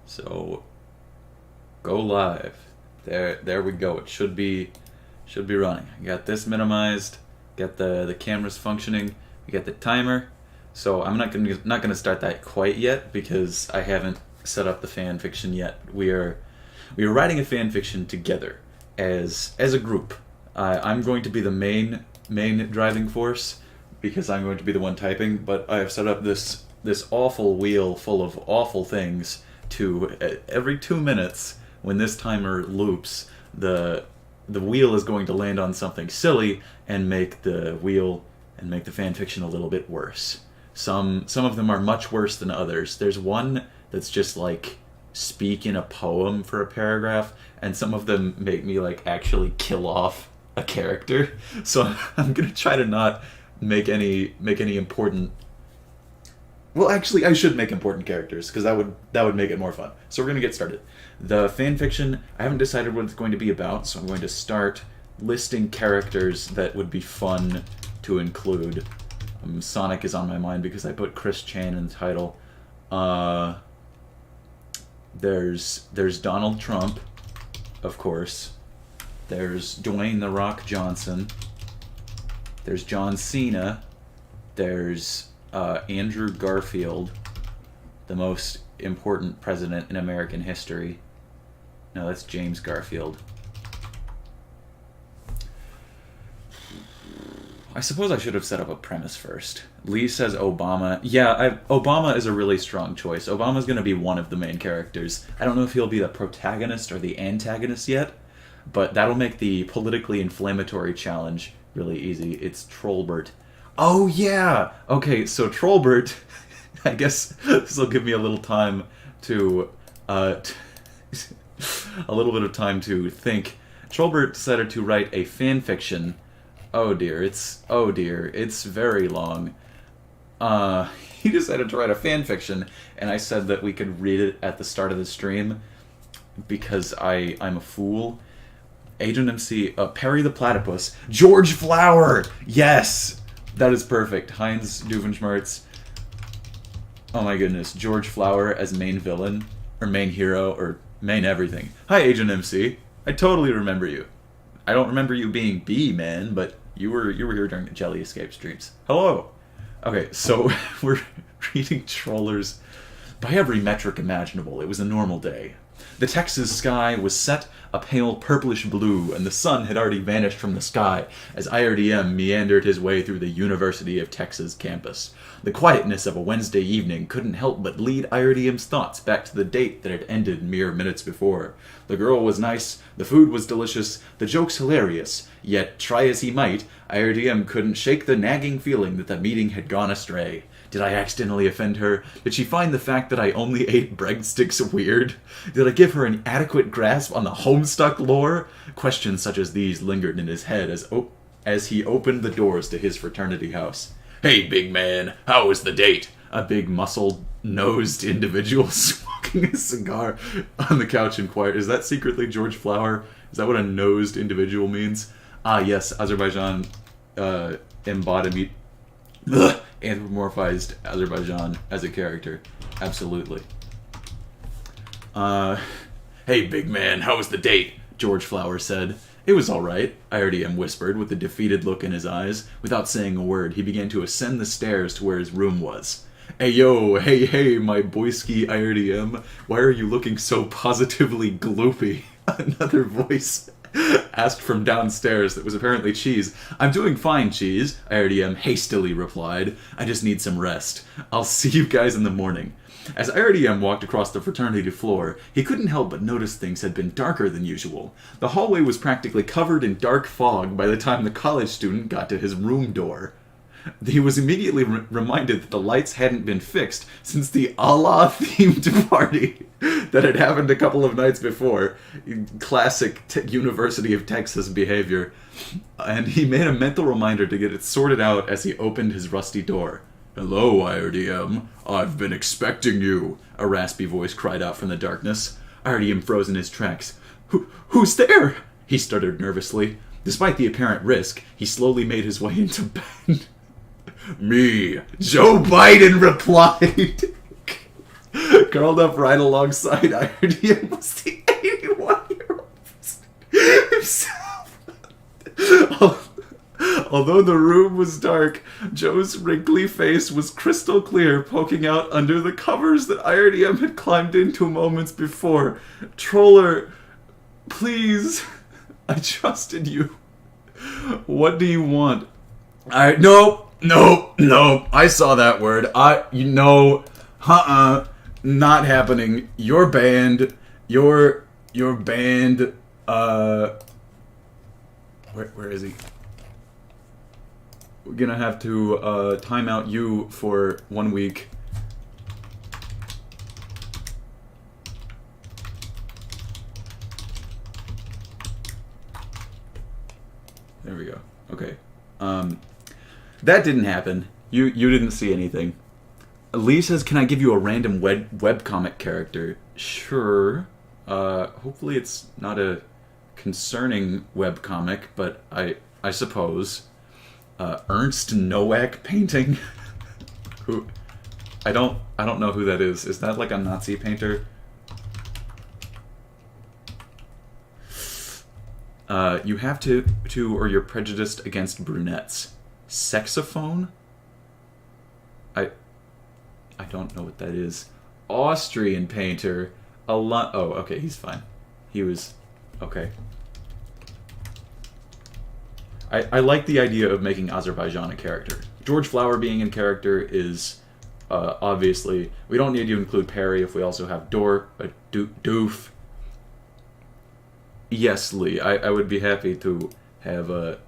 So go live. There we go. It should be running. I got this minimized. Got the cameras functioning. We got the timer. So I'm not gonna start that quite yet because I haven't set up the fan fiction yet. We are writing a fan fiction together as a group. I'm going to be the main driving force because I'm going to be the one typing. But I have set up this awful wheel full of awful things to every 2 minutes when this timer loops, the wheel is going to land on something silly and make the fan fiction a little bit worse. Some of them are much worse than others. There's one that's just like speak in a poem for a paragraph, and some of them make me like actually kill off a character. So I'm gonna try to not make any important. Well, actually, I should make important characters because that would make it more fun. So we're gonna get started. The fanfiction, I haven't decided what it's going to be about, so I'm going to start listing characters that would be fun to include. Sonic is on my mind because I put Chris Chan in the title. There's Donald Trump, of course. There's Dwayne "The Rock" Johnson. There's John Cena. There's Andrew Garfield, the most important president in American history. No, that's James Garfield. I suppose I should have set up a premise first. Lee says Obama. Yeah, Obama is a really strong choice. Obama's going to be one of the main characters. I don't know if he'll be the protagonist or the antagonist yet, but that'll make the politically inflammatory challenge really easy. It's Trollbert. Oh, yeah! Okay, so Trollbert, I guess this will give me a little time to, a little bit of time to think. Trollbert decided to write a fan fiction. Oh dear, it's very long. He decided to write a fan fiction, and I said that we could read it at the start of the stream because I'm a fool. Agent MC, Perry the Platypus, George Flower! Yes! That is perfect. Heinz Doofenshmirtz. Oh my goodness. George Flower as main villain, or main hero, or main everything. Hi, Agent MC. I totally remember you. I don't remember you being B-Man, but you were here during the Jelly Escape streams. Hello! Okay, so we're reading Trollers by every metric imaginable. It was a normal day. The Texas sky was set a pale purplish blue, and the sun had already vanished from the sky as iRDM meandered his way through the University of Texas campus. The quietness of a Wednesday evening couldn't help but lead iRDM's thoughts back to the date that had ended mere minutes before. The girl was nice, the food was delicious, the jokes hilarious, yet, try as he might, iRDM couldn't shake the nagging feeling that the meeting had gone astray. Did I accidentally offend her? Did she find the fact that I only ate breadsticks weird? Did I give her an adequate grasp on the Homestuck lore? Questions such as these lingered in his head as he opened the doors to his fraternity house. Hey, big man, how was the date? A big muscle-nosed individual smoking a cigar on the couch inquired. Is that secretly George Flower? Is that what a nosed individual means? Ah, yes, Azerbaijan embodied... anthropomorphized Azerbaijan as a character. Absolutely. Hey, big man, how was the date? George Flower said. It was alright, iRDM whispered with a defeated look in his eyes. Without saying a word, he began to ascend the stairs to where his room was. Hey, yo, hey, my boyski iRDM. Why are you looking so positively gloopy? Another voice asked from downstairs that was apparently Cheese. I'm doing fine, Cheese, iRDM hastily replied. I just need some rest. I'll see you guys in the morning. As iRDM walked across the fraternity floor, he couldn't help but notice things had been darker than usual. The hallway was practically covered in dark fog by the time the college student got to his room door. He was immediately reminded that the lights hadn't been fixed since the Allah-themed party that had happened a couple of nights before. Classic University of Texas behavior. And he made a mental reminder to get it sorted out as he opened his rusty door. Hello, iRDM. I've been expecting you, a raspy voice cried out from the darkness. iRDM froze in his tracks. Who's there? He stuttered nervously. Despite the apparent risk, he slowly made his way into bed. Me, Joe Biden replied. Curled up right alongside iRDM was the 81-year-old himself. Although the room was dark, Joe's wrinkly face was crystal clear, poking out under the covers that iRDM had climbed into moments before. Troller, please, I trusted you. What do you want? Nope. I saw that word. Not happening. You're banned. You're banned. Where is he? We're gonna have to time out you for 1 week. There we go. Okay. That didn't happen. You didn't see anything. Lee says, can I give you a random webcomic character? Sure. Hopefully it's not a concerning webcomic, but I suppose. Ernst Nowak painting? Who? I don't know who that is. Is that like a Nazi painter? You have to or you're prejudiced against brunettes. Sexophone? I don't know what that is. Austrian painter. Oh, okay, he's fine. He was... okay. I like the idea of making Azerbaijan a character. George Flower being in character is... obviously... we don't need to include Perry if we also have Doof. Yes, Lee. I would be happy to have a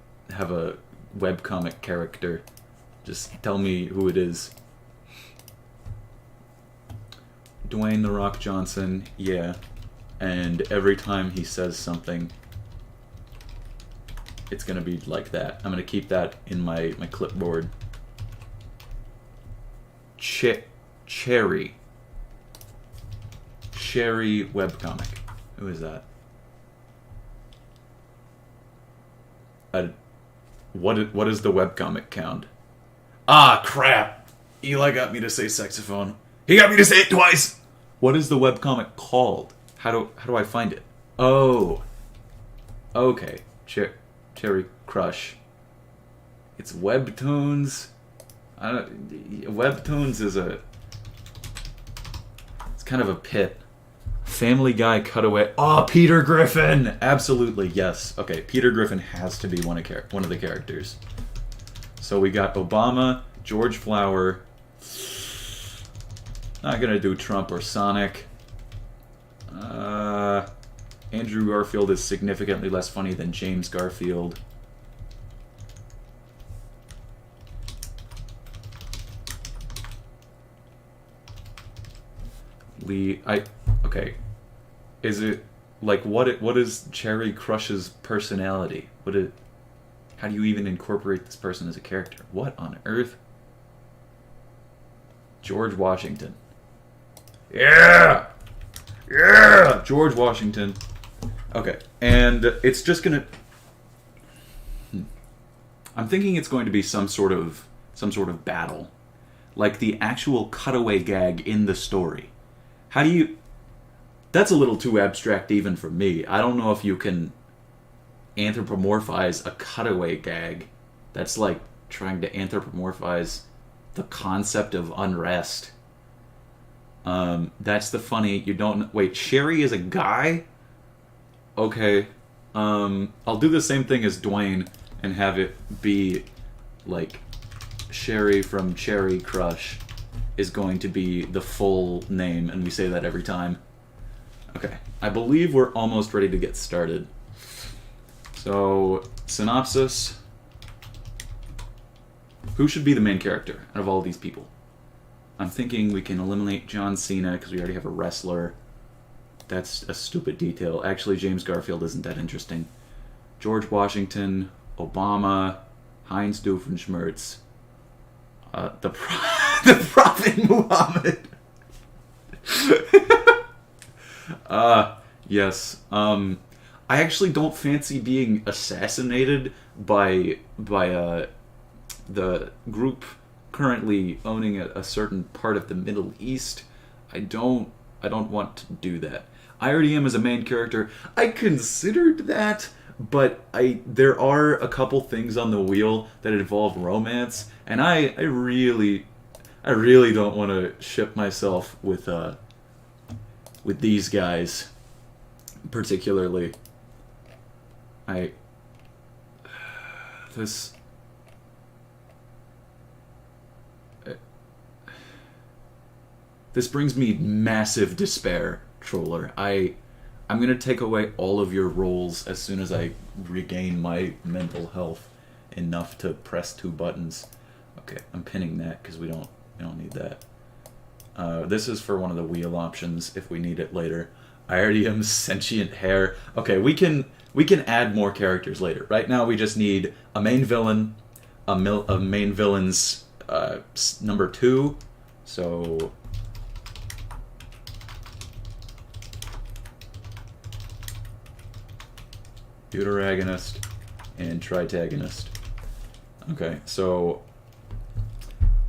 webcomic character. Just tell me who it is. Dwayne "The Rock" Johnson, yeah. And every time he says something, it's gonna be like that. I'm gonna keep that in my clipboard. Cherry webcomic. Who is that? What is the webcomic count? Ah, crap! Eli got me to say saxophone. He got me to say it twice! What is the webcomic called? How do I find it? Oh. Okay. Cherry Crush. It's Webtoons. Webtoons is it's kind of a pit. Family Guy cutaway. Oh, Peter Griffin! Absolutely, yes. Okay, Peter Griffin has to be one of the characters. So we got Obama, George Flower. Not gonna do Trump or Sonic. Andrew Garfield is significantly less funny than James Garfield. Lee, okay. Is it like what is Cherry Crush's personality? How do you even incorporate this person as a character? What on earth? George Washington. Yeah! Yeah! George Washington. Okay, and it's just gonna... I'm thinking it's going to be some sort of battle. Like the actual cutaway gag in the story. How do you... That's a little too abstract even for me. I don't know if you can anthropomorphize a cutaway gag. That's like trying to anthropomorphize the concept of unrest. That's the funny... You don't... Wait, Sherry is a guy? Okay. I'll do the same thing as Dwayne and have it be like Sherry from Cherry Crush is going to be the full name, and we say that every time. Okay, I believe we're almost ready to get started. So, synopsis. Who should be the main character out of all these people? I'm thinking we can eliminate John Cena because we already have a wrestler. That's a stupid detail. Actually, James Garfield isn't that interesting. George Washington, Obama, Heinz Doofenshmirtz, the Prophet Muhammad. Yes. I actually don't fancy being assassinated by the group currently owning a certain part of the Middle East. I don't want to do that. iRDM is a main character. I considered that, but there are a couple things on the wheel that involve romance, and I really don't want to ship myself with these guys particularly. This brings me massive despair, Troller. I'm gonna take away all of your rolls as soon as I regain my mental health enough to press 2 buttons. Okay, I'm pinning that because we don't need that. This is for one of the wheel options if we need it later. iRDM's sentient hair. Okay, we can add more characters later. Right now we just need a main villain, a main villain's number 2. So deuteragonist and tritagonist. Okay, so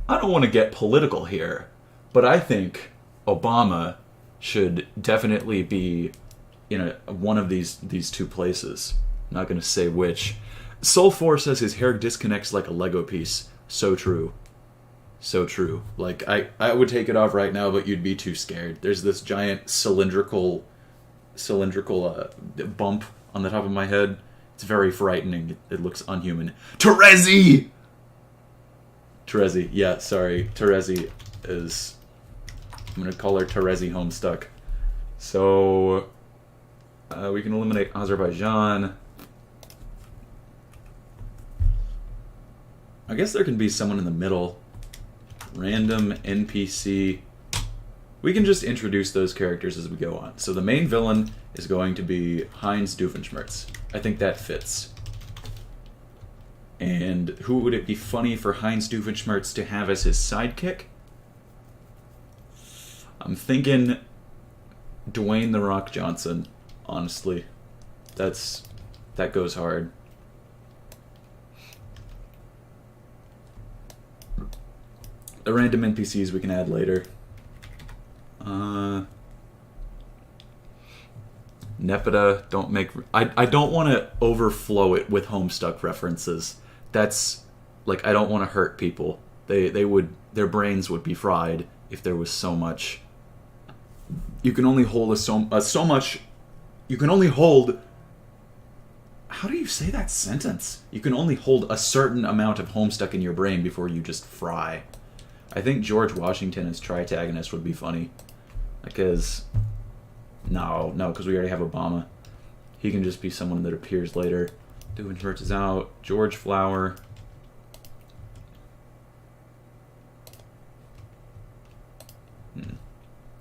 I don't want to get political here, but I think Obama should definitely be in one of these 2 places. I'm not going to say which. Soul4 says his hair disconnects like a Lego piece. So true. So true. Like, I would take it off right now, but you'd be too scared. There's this giant cylindrical bump on the top of my head. It's very frightening. It looks unhuman. Terezi! Terezi, yeah, sorry. Terezi is... I'm going to call her Terezi Homestuck. So, we can eliminate Azerbaijan. I guess there can be someone in the middle. Random NPC. We can just introduce those characters as we go on. So the main villain is going to be Heinz Doofenshmirtz. I think that fits. And who would it be funny for Heinz Doofenshmirtz to have as his sidekick? I'm thinking Dwayne "The Rock" Johnson, honestly. That goes hard. The random NPCs we can add later. Nepeta, don't make... I don't want to overflow it with Homestuck references. That's... Like, I don't want to hurt people. Their brains would be fried if there was so much... You can only hold so much... You can only hold... How do you say that sentence? You can only hold a certain amount of Homestuck in your brain before you just fry. I think George Washington as tritagonist would be funny. Because... No, because we already have Obama. He can just be someone that appears later. Doofenshmirtz is out. George Flower.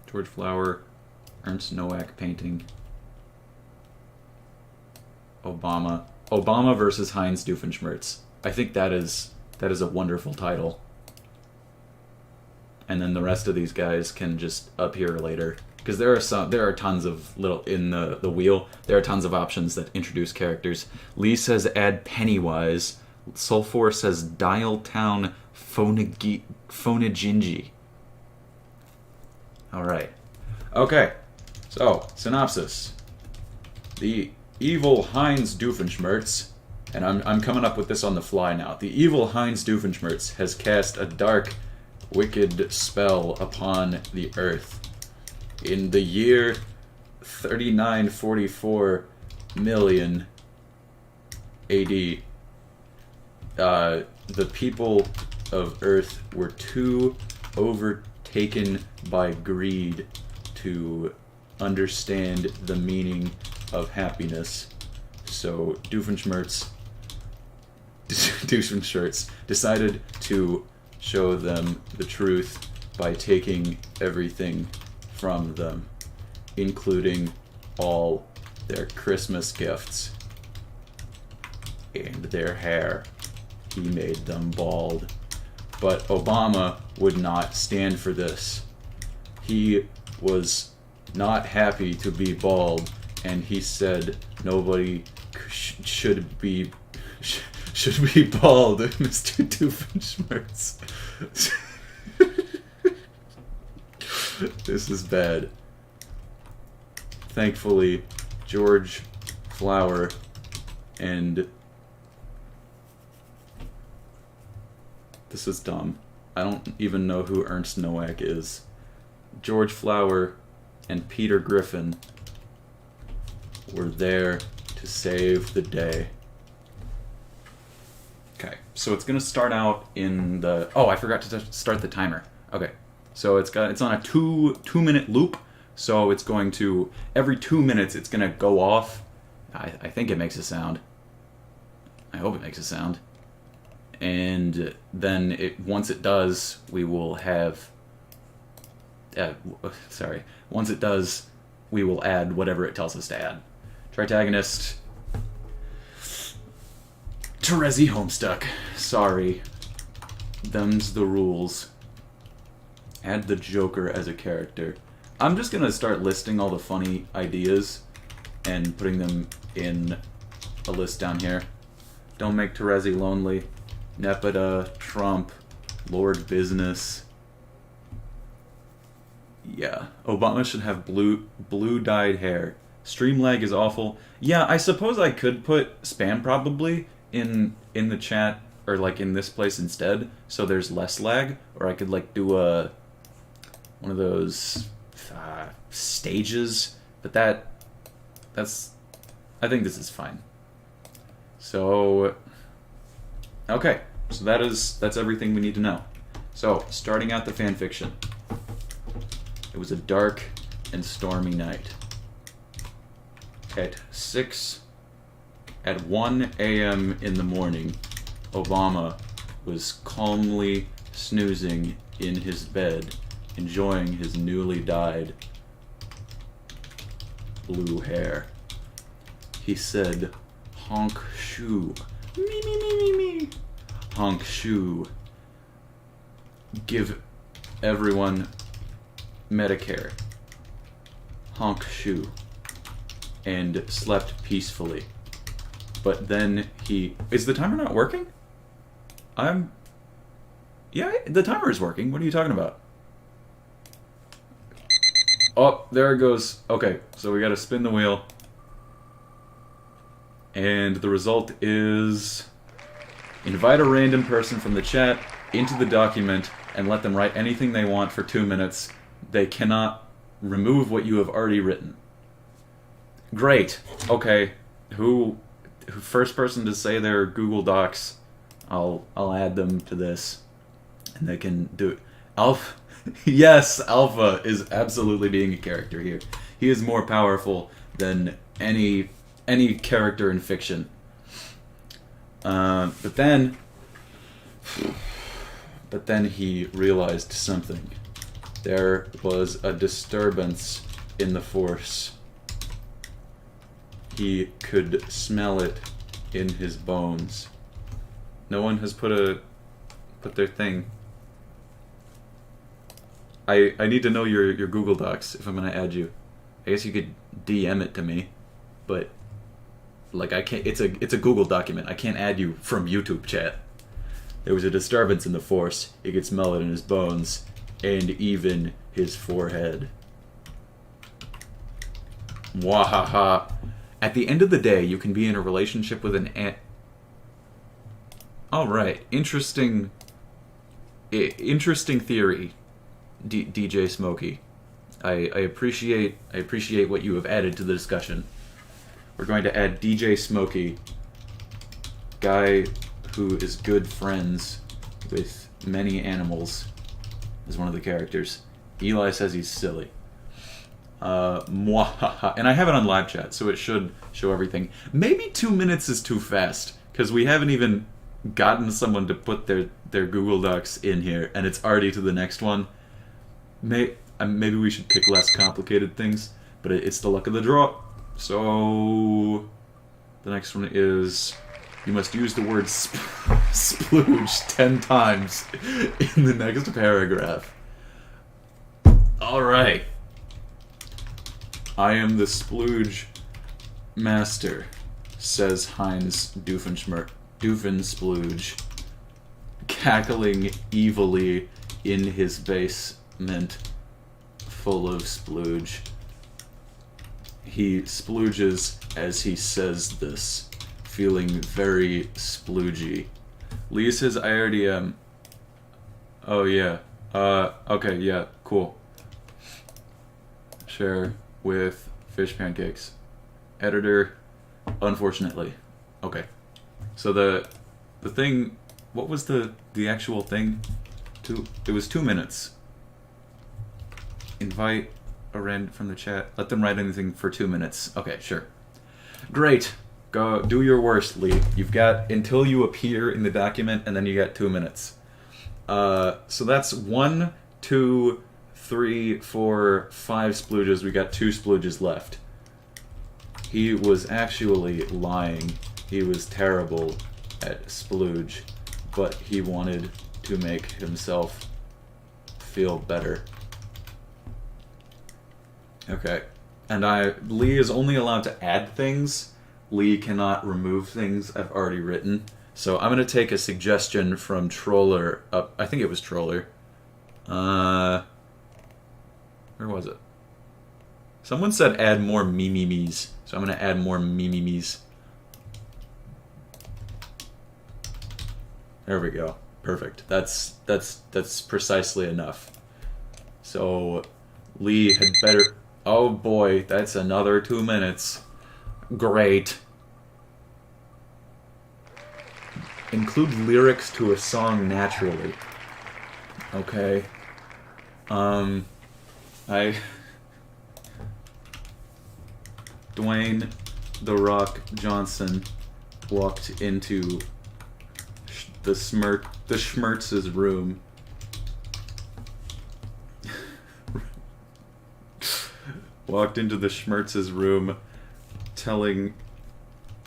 George Flower. Ernst Nowak painting. Obama. Obama versus Heinz Doofenshmirtz. I think that is a wonderful title. And then the rest of these guys can just appear later. Because there are tons of in the wheel. There are tons of options that introduce characters. Lee says add Pennywise. Soul4 says Dialtown Phonegingji. Alright. Okay. So, synopsis. The evil Heinz Doofenshmirtz, and I'm coming up with this on the fly now. The evil Heinz Doofenshmirtz has cast a dark, wicked spell upon the earth. In the year 3944 million AD, the people of Earth were too overtaken by greed to understand the meaning of happiness. So Doofenshmirtz decided to show them the truth by taking everything from them, including all their Christmas gifts and their hair. He made them bald. But Obama would not stand for this. He was not happy to be bald, and he said nobody should be bald, Mr. Doofenshmirtz. This is bad. Thankfully, George Flower and... This is dumb. I don't even know who Ernst Nowak is. George Flower and Peter Griffin were there to save the day. Okay, so it's gonna start out in the... Oh, I forgot to start the timer. Okay, so it's on a two-minute loop. So it's going to, every 2 minutes, it's gonna go off. I think it makes a sound. I hope it makes a sound. And then once it does, we will have... Once it does, we will add whatever it tells us to add. Tritagonist. Terezi Homestuck. Sorry. Them's the rules. Add the Joker as a character. I'm just gonna start listing all the funny ideas and putting them in a list down here. Don't make Terezi lonely. Nepeta, Trump, Lord Business. Yeah, Obama should have blue dyed hair. Stream lag is awful. Yeah, I suppose I could put spam probably in the chat or like in this place instead, so there's less lag. Or I could like do one of those stages, but that's I think this is fine. So okay, so that's everything we need to know. So starting out the fanfiction. It was a dark and stormy night. At 1 a.m. in the morning, Obama was calmly snoozing in his bed, enjoying his newly dyed blue hair. He said, "Honk shoo, me me me me me, honk shoo. Give everyone Medicare, honk shoo," and slept peacefully. But then he... Is the timer not working? Yeah, the timer is working. What are you talking about? Oh, there it goes. Okay, so we gotta spin the wheel. And the result is... Invite a random person from the chat into the document and let them write anything they want for 2 minutes. They cannot remove what you have already written. Great. Okay. Who first person to say their Google Docs, I'll add them to this, and they can do it. Alpha. Yes, Alpha is absolutely being a character here. He is more powerful than any character in fiction. But then he realized something. There was a disturbance in the force. He could smell it in his bones. No one has put their thing. I need to know your Google Docs if I'm gonna add you. I guess you could DM it to me, but like I can't. It's a Google document. I can't add you from YouTube chat. There was a disturbance in the force. He could smell it in his bones, and even his forehead. Wahaha. At the end of the day, you can be in a relationship with an ant. All right, interesting theory, DJ Smokey. I appreciate what you have added to the discussion. We're going to add DJ Smokey, guy who is good friends with many animals, as one of the characters. Eli says he's silly. Mwahaha. And I have it on live chat, so it should show everything. Maybe 2 minutes is too fast, because we haven't even gotten someone to put their Google Docs in here, and it's already to the next one. Maybe we should pick less complicated things, but it's the luck of the draw. So the next one is... You must use the word splooge 10 times in the next paragraph. Alright. I am the splooge master, says Heinz Doofensplooge, cackling evilly in his basement. full of splooge. He splooges as he says this, feeling very sploogey. Lee says iRDM. Oh yeah. Okay, yeah, cool. Share with fish pancakes. Editor, unfortunately. Okay. So the thing, what was the actual thing? It was 2 minutes. Invite a rand from the chat. Let them write anything for 2 minutes. Okay, sure. Great. Go do your worst, Lee. You've got until you appear in the document, and then you got 2 minutes. So that's 1, 2, 3, 4, 5 splooges. We got 2 splooges left. He was actually lying. He was terrible at splooge, but he wanted to make himself feel better. Okay. And Lee is only allowed to add things. Lee cannot remove things I've already written. So I'm going to take a suggestion from Troller up. I think it was Troller. Where was it? Someone said add more me-me-me's. So I'm going to add more me-me-me's. There we go. Perfect. That's precisely enough. So Lee had better... Oh boy, that's another 2 minutes. Great. Include lyrics to a song naturally. Okay. Dwayne "The Rock" Johnson walked into the Schmertz's room. Walked into the Schmertz's room,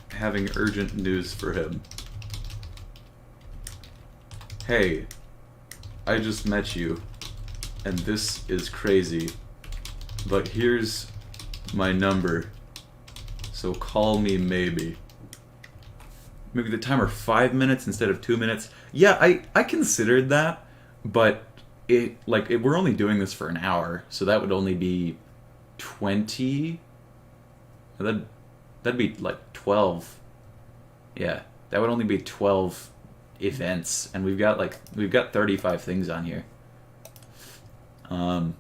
having urgent news for him. Hey, I just met you, and this is crazy, but here's my number, so call me maybe. Maybe the timer 5 minutes instead of 2 minutes. Yeah, I considered that, but we're only doing this for an hour, so that would only be 20. That'd be like 12. Yeah, that would only be 12 events, and we've got 35 things on here. Dwayne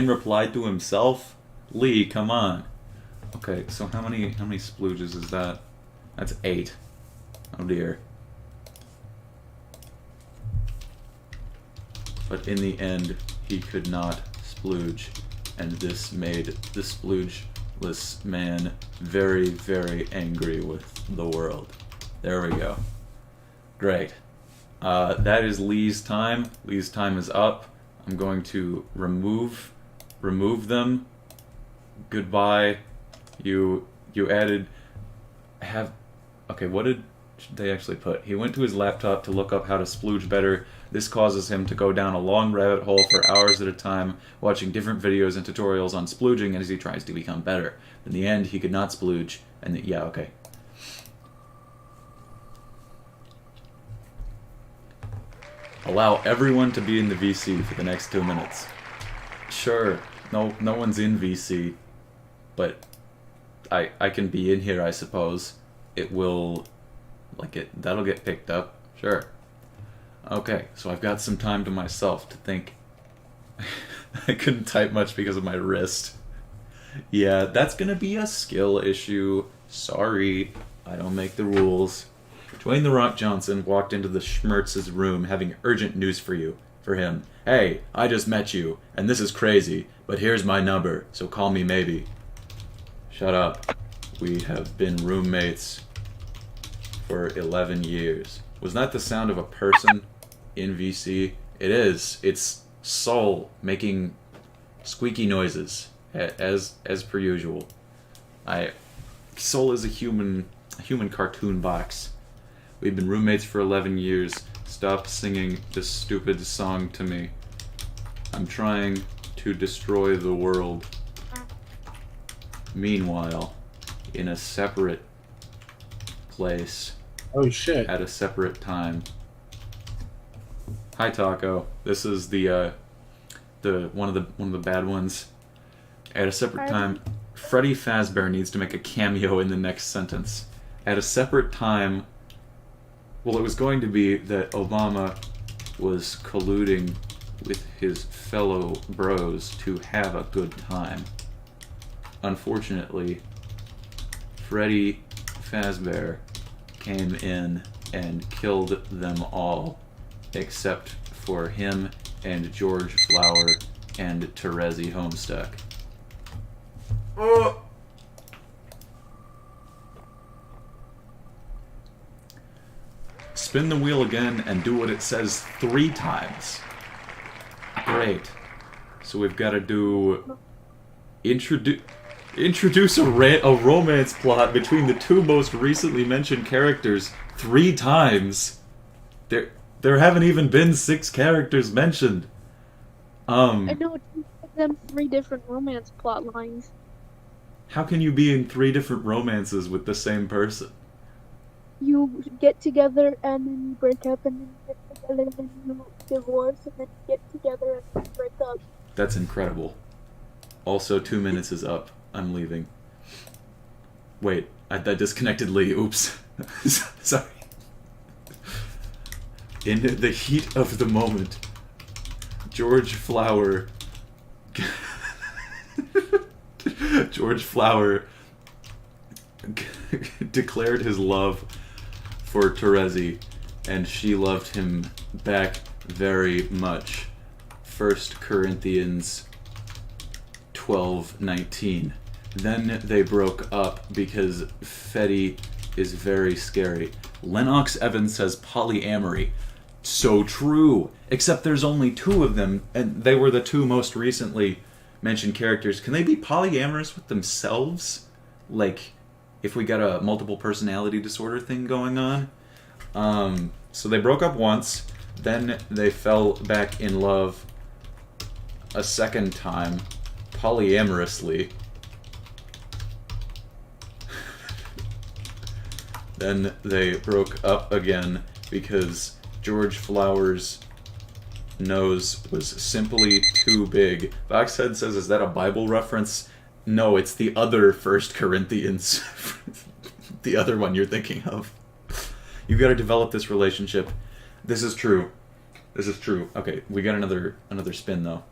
replied to himself. Lee, come on. Okay, so how many splooges is that? That's 8. Oh dear. But in the end, he could not splooge, and this made the sploogeless man very, very angry with the world. There we go. Great. That is Lee's time. Lee's time is up. I'm going to remove them. Goodbye. You added okay, what did they actually put? He went to his laptop to look up how to splooge better. This causes him to go down a long rabbit hole for hours at a time, watching different videos and tutorials on splooging as he tries to become better. In the end, he could not splooge, and yeah, okay. Allow everyone to be in the VC for the next 2 minutes. Sure, no one's in VC, but I can be in here, I suppose. It will, that'll get picked up. Sure. Okay, so I've got some time to myself to think. I couldn't type much because of my wrist. Yeah, that's gonna be a skill issue. Sorry, I don't make the rules. Dwayne "The Rock" Johnson walked into the Schmertz's room having urgent news for him. Hey, I just met you, and this is crazy, but here's my number, so call me maybe. Shut up. We have been roommates for 11 years. Was that the sound of a person in VC? It is. It's Soul making squeaky noises, as per usual. Soul is a human cartoon box. We've been roommates for 11 years. Stop singing this stupid song to me. I'm trying to destroy the world. Meanwhile, in a separate place. Oh shit. At a separate time. Hi, Taco. This is the one of the bad ones. At a separate time, Freddy Fazbear needs to make a cameo in the next sentence. At a separate time, well, it was going to be that Obama was colluding with his fellow bros to have a good time. Unfortunately, Freddy Fazbear came in and killed them all, except for him and George Flower and Terezi Homestuck. Spin the wheel again and do what it says 3 times. Great. So we've got to do... Introduce a romance plot between the 2 most recently mentioned characters 3 times. There haven't even been 6 characters mentioned. I know, it's them 3 different romance plot lines. How can you be in 3 different romances with the same person? You get together and then you break up and then you get together and then you divorce and then you get together and then break up. That's incredible. Also, 2 minutes is up. I'm leaving. Wait, I disconnected Lee. Oops. Sorry. In the heat of the moment, George Flower declared his love for Terezi, and she loved him back very much. 1 Corinthians 12:19. Then they broke up because Fetty is very scary. Lennox Evans says polyamory. So true. Except there's only 2 of them, and they were the 2 most recently mentioned characters. Can they be polyamorous with themselves? Like, if we got a multiple personality disorder thing going on? So they broke up once, then they fell back in love a second time, polyamorously. Then they broke up again because George Flower's nose was simply too big. Boxhead says, is that a Bible reference? No, it's the other 1 Corinthians. The other one you're thinking of. You've got to develop this relationship. This is true. This is true. Okay, we got another spin, though.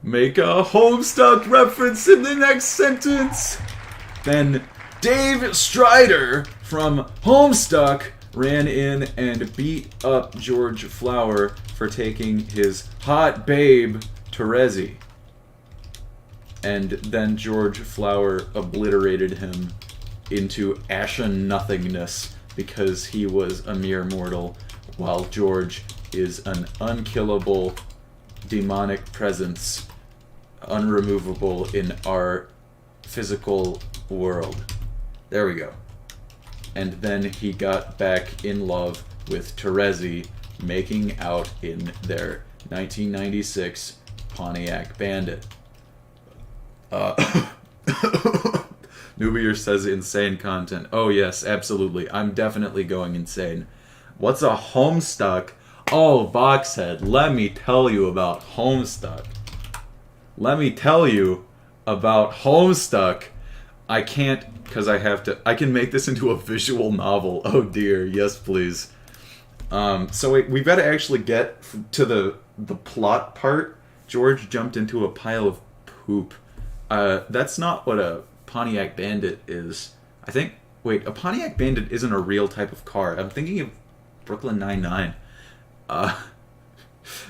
Make a Homestuck reference in the next sentence. Then Dave Strider from Homestuck ran in and beat up George Flower for taking his hot babe, Terezi. And then George Flower obliterated him into ashen nothingness because he was a mere mortal, while George is an unkillable demonic presence, unremovable in our physical world. There we go. And then he got back in love with Terezi, making out in their 1996 Pontiac Bandit. Nubier says insane content. Oh yes, absolutely. I'm definitely going insane. What's a Homestuck? Oh, Boxhead, let me tell you about Homestuck. Let me tell you about Homestuck. I can't, because I have to... I can make this into a visual novel. Oh dear, yes please. So we've got to actually get to the plot part. George jumped into a pile of poop. That's not what a Pontiac Bandit is. I think... Wait, a Pontiac Bandit isn't a real type of car. I'm thinking of Brooklyn Nine-Nine.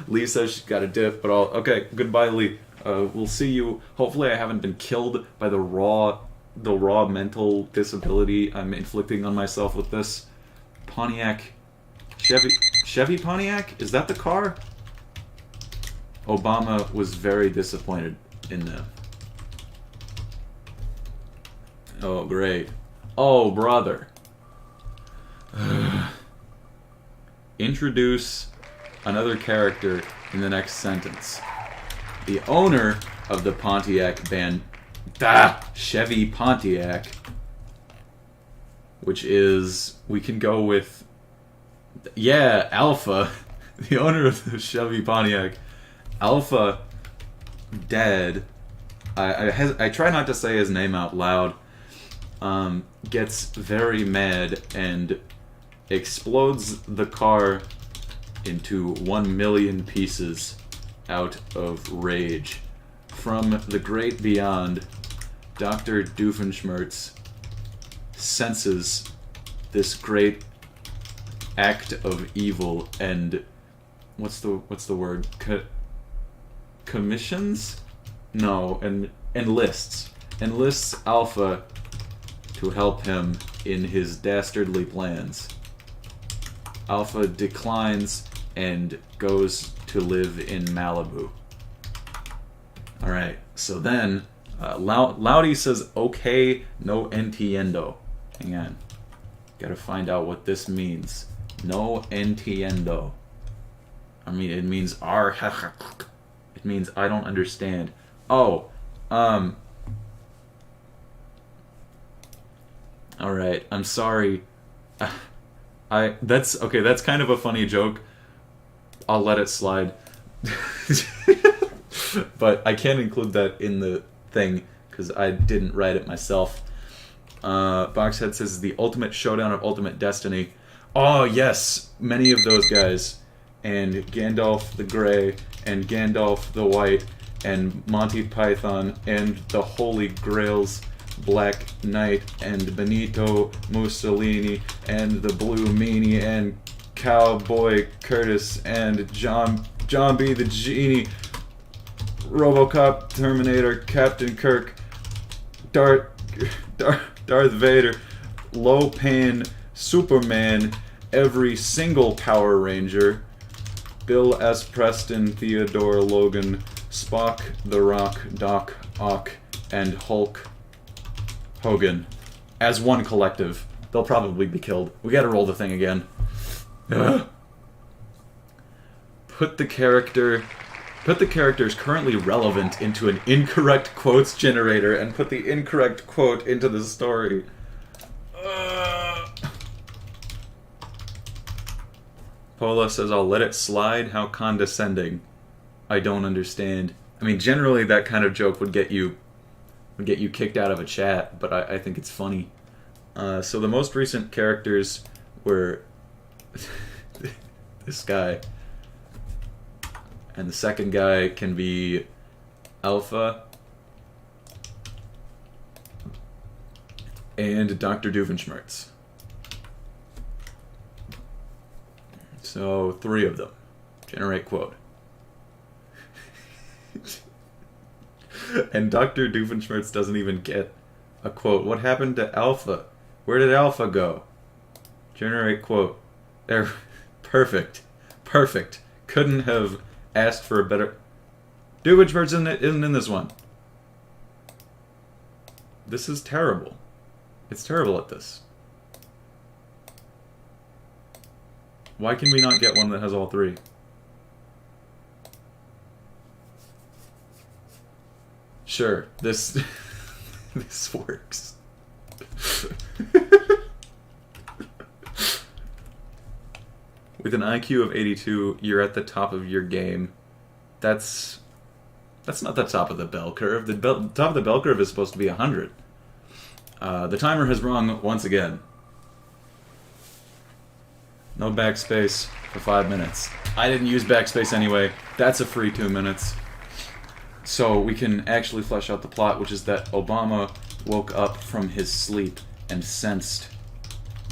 Lee says she's got a dip, but okay, goodbye, Lee. We'll see you. Hopefully I haven't been killed by the raw mental disability I'm inflicting on myself with this. Pontiac... Chevy Pontiac? Is that the car? Obama was very disappointed in them. Oh, great. Oh, brother. Introduce another character in the next sentence. The owner of the Pontiac Chevy Pontiac which is, we can go with, yeah, Alpha, the owner of the Chevy Pontiac. Alpha, dead. I try not to say his name out loud. Gets very mad and explodes the car into 1,000,000 pieces out of rage. From the great beyond, Dr. Doofenshmirtz senses this great act of evil and what's the word? Commissions? No, and enlists Alpha to help him in his dastardly plans. Alpha declines and goes to live in Malibu. Alright, so then Loudy says, okay, no entiendo. Hang on. Gotta find out what this means. No entiendo. I mean, it means it means I don't understand. Oh, alright, I'm sorry. That's kind of a funny joke. I'll let it slide. But I can't include that in the thing, because I didn't write it myself. Boxhead says, the ultimate showdown of Ultimate Destiny. Oh, yes! Many of those guys. And Gandalf the Grey, and Gandalf the White, and Monty Python, and the Holy Grail's Black Knight, and Benito Mussolini, and the Blue Meanie, and Cowboy Curtis, and John B. the Genie, RoboCop, Terminator, Captain Kirk, Darth Vader, Lopan, Superman, every single Power Ranger, Bill S. Preston, Theodore Logan, Spock, The Rock, Doc Ock, and Hulk Hogan. As one collective. They'll probably be killed. We gotta roll the thing again. Put the characters currently relevant into an incorrect quotes generator and put the incorrect quote into the story. Pola says, I'll let it slide. How condescending. I don't understand. I mean, generally that kind of joke would get you kicked out of a chat, but I think it's funny. So the most recent characters were this guy. And the second guy can be Alpha and Dr. Doofenshmirtz. So 3 of them. Generate quote. And Dr. Doofenshmirtz doesn't even get a quote. What happened to Alpha? Where did Alpha go? Generate quote. There. Perfect. Perfect. Couldn't have asked for a better... Doofenshmirtz isn't in this one. This is terrible. It's terrible at this. Why can we not get one that has all 3? Sure, this this works. With an IQ of 82, you're at the top of your game. That's not the top of the bell curve. The top of the bell curve is supposed to be 100. The timer has rung once again. No backspace for 5 minutes. I didn't use backspace anyway. That's a free 2 minutes. So we can actually flesh out the plot, which is that Obama woke up from his sleep and sensed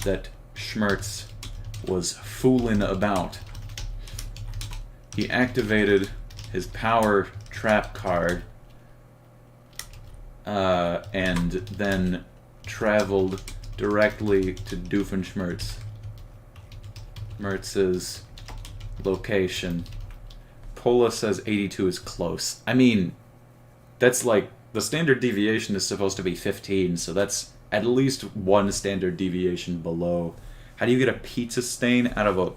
that Schmertz was fooling about. He activated his power trap card and then traveled directly to Doofenshmirtz's location. Pola says 82 is close. I mean, that's like, the standard deviation is supposed to be 15, so that's at least 1 standard deviation below. How do you get a pizza stain out of a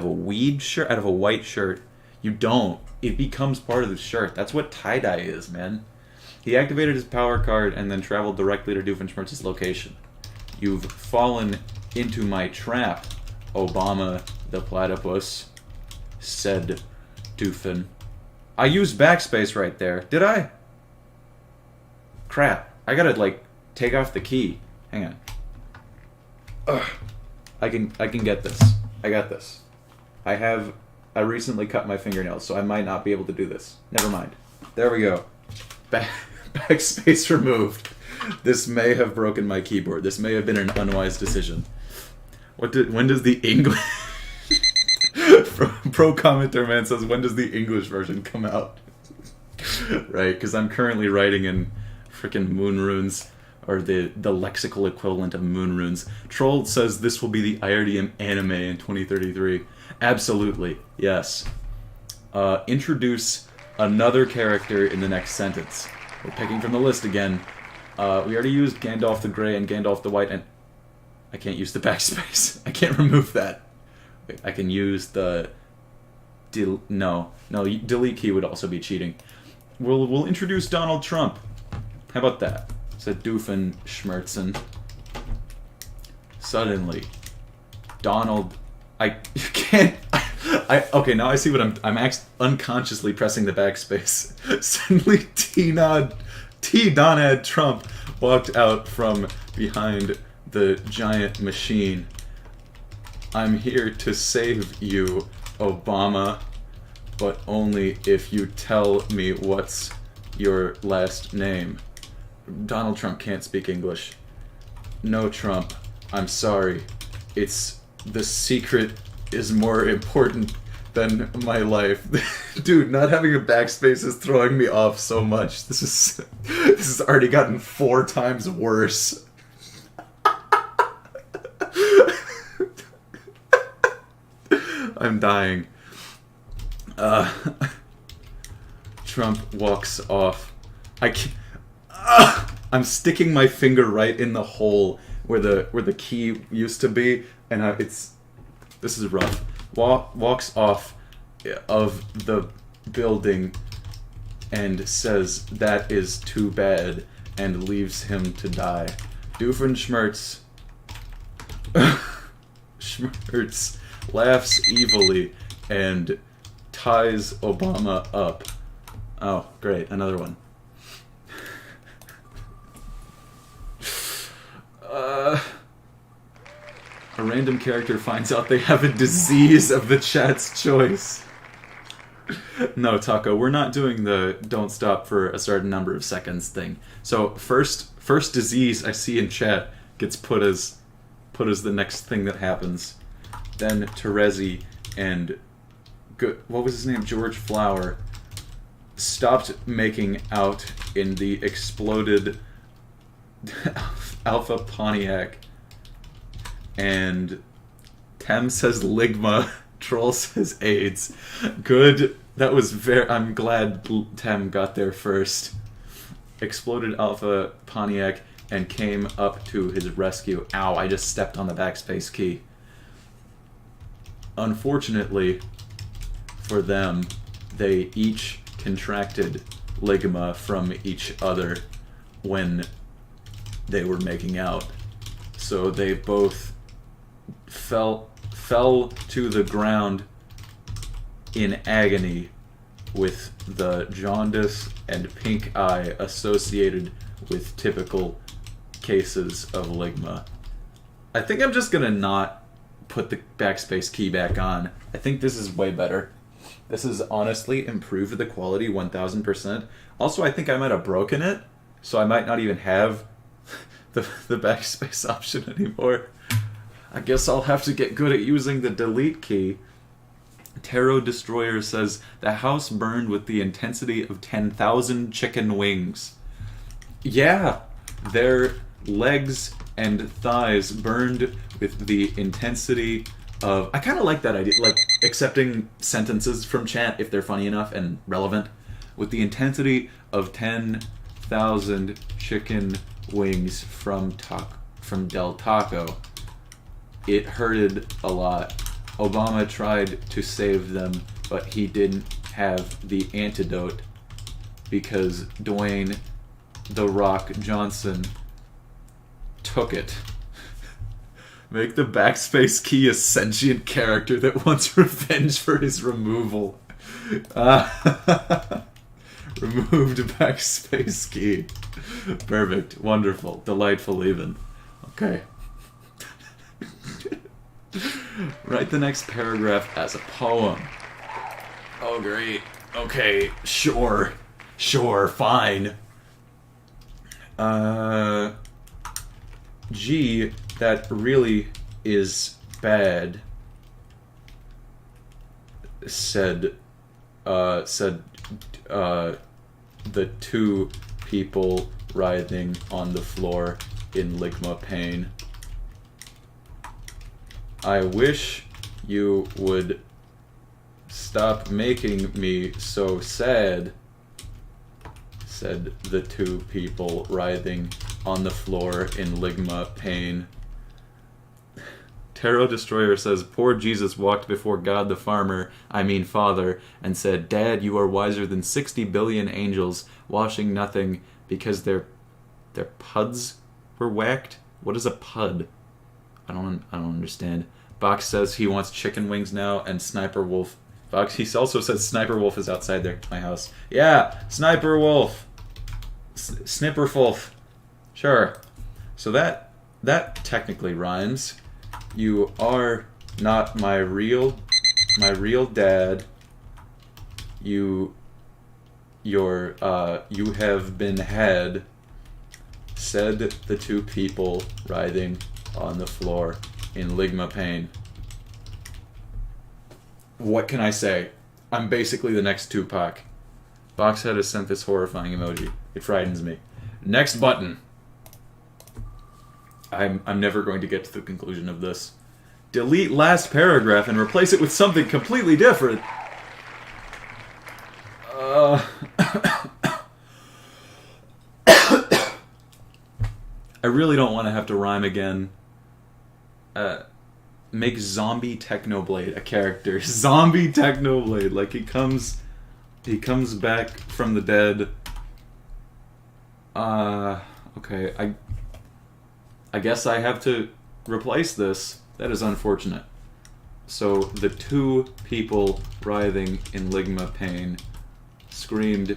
weed shirt, out of a white shirt? You don't. It becomes part of the shirt. That's what tie-dye is, man. He activated his power card and then traveled directly to Doofenshmirtz's location. You've fallen into my trap, Obama the platypus, said Doofin. I used backspace right there. Did I? Crap. I gotta, like, take off the key. Hang on. Ugh. I can get this. I got this. I recently cut my fingernails, so I might not be able to do this. Never mind. There we go. Backspace removed. This may have broken my keyboard. This may have been an unwise decision. When does the English... Pro commenter man says, when does the English version come out? Right, because I'm currently writing in frickin' moon runes, or the lexical equivalent of moon runes. Troll says this will be the iRDM anime in 2033. Absolutely, yes. Introduce another character in the next sentence. We're picking from the list again. We already used Gandalf the Grey and Gandalf the White, and I can't use the backspace. I can't remove that. Wait, I can use the... No, delete key would also be cheating. We'll introduce Donald Trump. How about that? Said Doofenshmirtzen. Suddenly, Donald... I can't... Okay, now I see what I'm unconsciously pressing the backspace. Suddenly, Donald Trump walked out from behind the giant machine. I'm here to save you, Obama, but only if you tell me what's your last name. Donald Trump can't speak English. No, Trump, I'm sorry. The secret is more important than my life. Dude, not having a backspace is throwing me off so much. This has already gotten 4 times worse. I'm dying. Trump walks off. I'm sticking my finger right in the hole where the key used to be, and this is rough. Walks off of the building and says that is too bad and leaves him to die. Doofenshmirtz Schmertz laughs evilly and ties Obama up. Oh, great, another one. A random character finds out they have a disease of the chat's choice. No, Taco, we're not doing the don't stop for a certain number of seconds thing. So first disease I see in chat gets put as the next thing that happens. Then Terezi and what was his name? George Flower stopped making out in the exploded Alpha Pontiac. And Tem says Ligma, Troll says AIDS. Good. That was I'm glad Tem got there first. Exploded Alpha Pontiac and came up to his rescue. Ow, I just stepped on the backspace key. Unfortunately for them, they each contracted Ligma from each other when they were making out. So they both fell to the ground in agony with the jaundice and pink eye associated with typical cases of ligma. I think I'm just gonna not put the backspace key back on. I think this is way better. This has honestly improved the quality 1000%. Also, I think I might have broken it, so I might not even have the backspace option anymore. I guess I'll have to get good at using the delete key. Tarot Destroyer says, the house burned with the intensity of 10,000 chicken wings. Yeah, their legs and thighs burned with the intensity of... I kind of like that idea, like accepting sentences from chat if they're funny enough and relevant. With the intensity of 10,000 chicken wings from Del Taco. It hurted a lot. Obama tried to save them, but he didn't have the antidote because Dwayne "The Rock" Johnson took it. Make the backspace key a sentient character that wants revenge for his removal. Removed backspace key. Perfect. Wonderful. Delightful even. Okay. Write the next paragraph as a poem. Oh, great. Okay, sure. Sure, fine. Gee, that really is bad. Said the two people writhing on the floor in ligma pain. I wish you would stop making me so sad, said the two people writhing on the floor in ligma pain. Tarot Destroyer says, poor Jesus walked before God the farmer, I mean Father, and said, Dad, you are wiser than 60 billion angels, washing nothing because their puds were whacked? What is a pud? I don't understand. Box says he wants chicken wings now, and Sniper Wolf. Box, he also says Sniper Wolf is outside my house. Yeah, Sniper Wolf. Snipper Wolf. Sure. So that technically rhymes. You are not my real dad. You have been had, said the two people writhing on the floor in ligma pain. What can I say? I'm basically the next Tupac. Boxhead has sent this horrifying emoji. It frightens me. Next button. I'm never going to get to the conclusion of this. Delete last paragraph and replace it with something completely different. I really don't want to have to rhyme again. Make Zombie Technoblade a character. Zombie Technoblade. Like, he comes back from the dead. Okay, I guess I have to replace this. That is unfortunate. So, the two people writhing in ligma pain screamed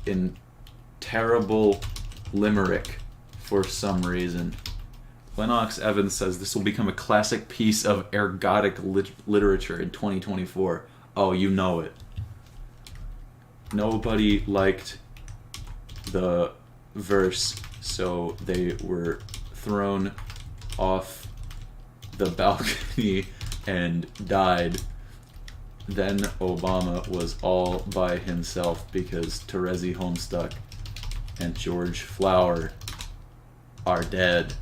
in terrible limerick for some reason. Lennox Evans says this will become a classic piece of ergodic literature in 2024. Oh, you know it. Nobody liked the verse, so they were thrown off the balcony and died. Then Obama was all by himself because Terezi Homestuck and George Flower are dead.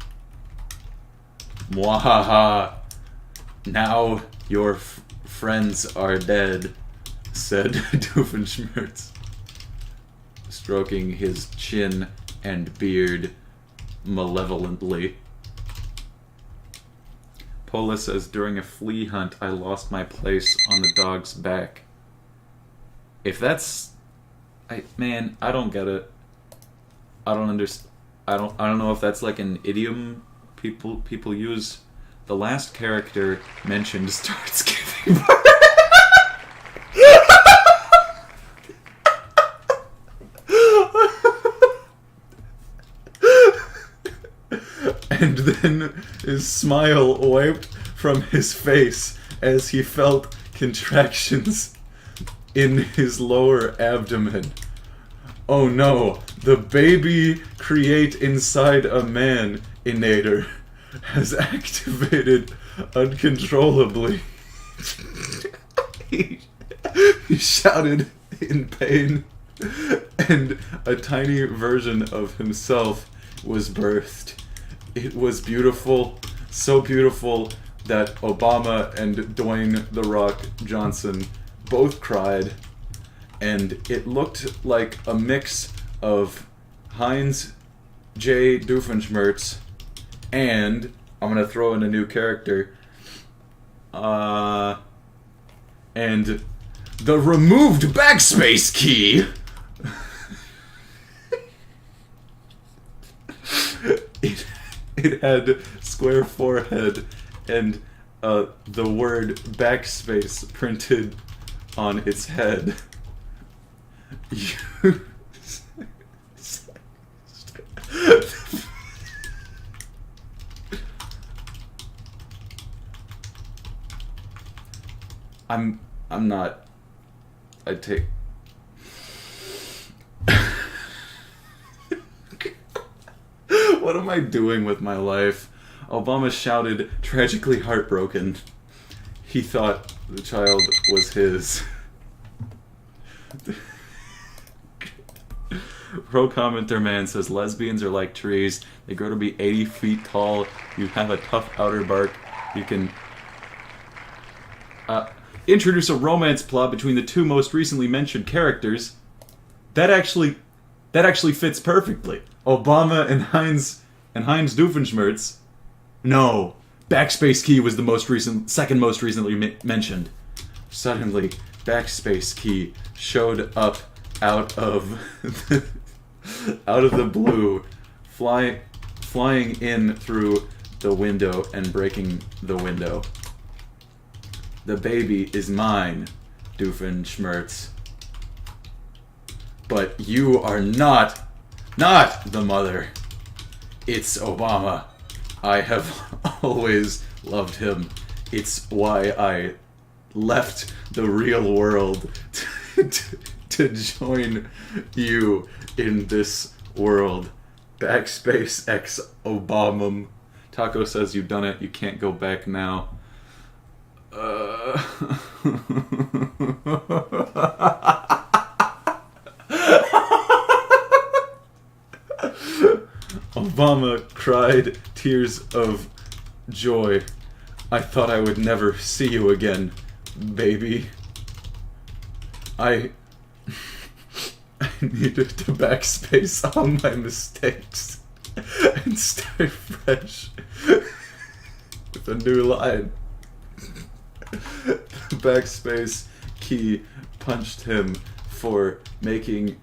Mwahaha. Now your friends are dead, said Doofenshmirtz, stroking his chin and beard malevolently. Pola says, during a flea hunt, I lost my place on the dog's back. If that's... Man, I don't get it. I don't understand. I don't know if that's like an idiom people use. The last character mentioned starts giving birth. And then his smile wiped from his face as he felt contractions in his lower abdomen. Oh no, the baby create inside a man inator has activated uncontrollably. He shouted in pain, and a tiny version of himself was birthed. It was beautiful, so beautiful that Obama and Dwayne "The Rock" Johnson both cried, and it looked like a mix of Heinz J. Doofenshmirtz and, I'm gonna throw in a new character, and the removed backspace key. It had square forehead and the word backspace printed on its head. I'm not. I take. What am I doing with my life? Obama shouted, tragically heartbroken. He thought the child was his. Pro commenter man says lesbians are like trees. They grow to be 80 feet tall. You have a tough outer bark. You can introduce a romance plot between the two most recently mentioned characters. That actually fits perfectly. Obama and Heinz Doofenshmirtz. No, backspace key was the second most recently mentioned. Suddenly, backspace key showed up out of the blue, flying in through the window and breaking the window. The baby is mine, Doofenshmirtz. But you are not the mother. It's Obama. I have always loved him. It's why I left the real world to join you in this world. Backspace X Obama. Taco says you've done it. You can't go back now. Obama cried tears of joy. I thought I would never see you again, baby. I needed to backspace all my mistakes and start fresh with a new line. The backspace key punched him for making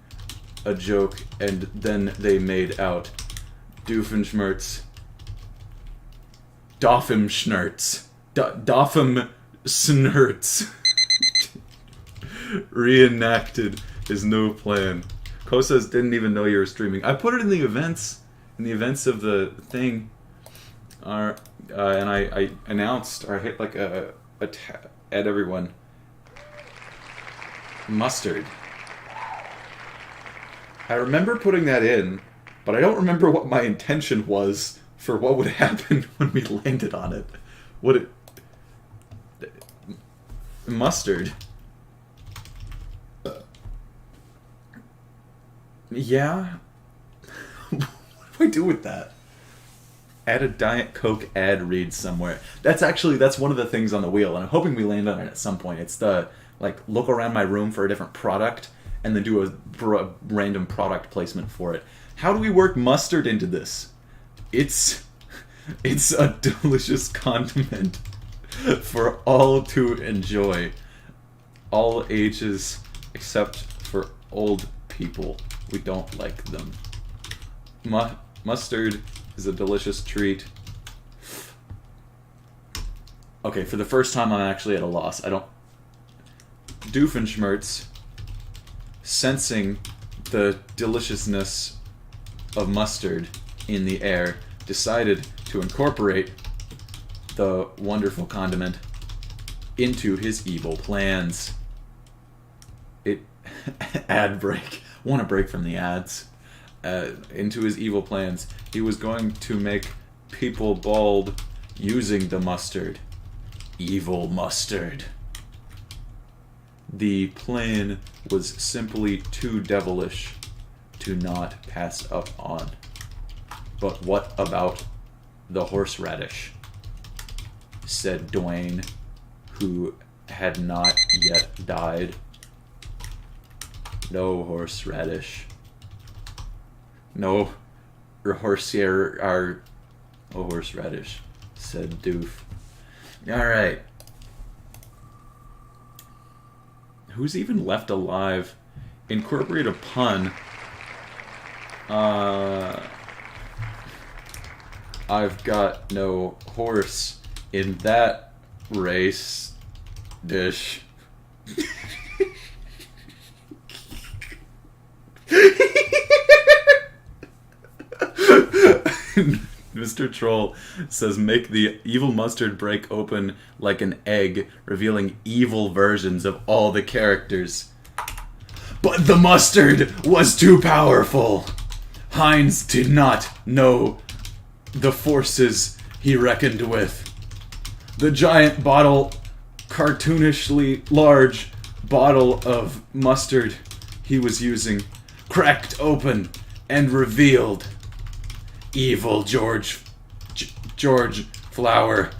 a joke, and then they made out. Doofenshmirtz. Doffenshmirtz. Doffenshmirtz. Reenacted his new plan. Kosas didn't even know you were streaming. I put it in the events of the thing, and I announced, or I hit like at everyone. Mustard. I remember putting that in, but I don't remember what my intention was for what would happen when we landed on it. Mustard. Yeah? What do I do with that? Add a Diet Coke ad read somewhere. That's one of the things on the wheel, and I'm hoping we land on it at some point. It's the, look around my room for a different product, and then do a random product placement for it. How do we work mustard into this? It's a delicious condiment for all to enjoy. All ages, except for old people. We don't like them. Mustard is a delicious treat. Okay, for the first time I'm actually at a loss. Doofenshmirtz, sensing the deliciousness of mustard in the air, decided to incorporate the wonderful condiment into his evil plans. Ad break. Want a break from the ads. Into his evil plans. He was going to make people bald using the mustard. Evil mustard. The plan was simply too devilish to not pass up on. But what about the horseradish? Said Dwayne, who had not yet died. No horseradish. No horseradish, said Doof. Alright. Who's even left alive? Incorporate a pun. I've got no horse In that race dish. Mr. Troll says, make the evil mustard break open like an egg, revealing evil versions of all the characters. But the mustard was too powerful. Heinz did not know the forces he reckoned with. The giant bottle, cartoonishly large bottle of mustard he was using, cracked open and revealed evil George Flower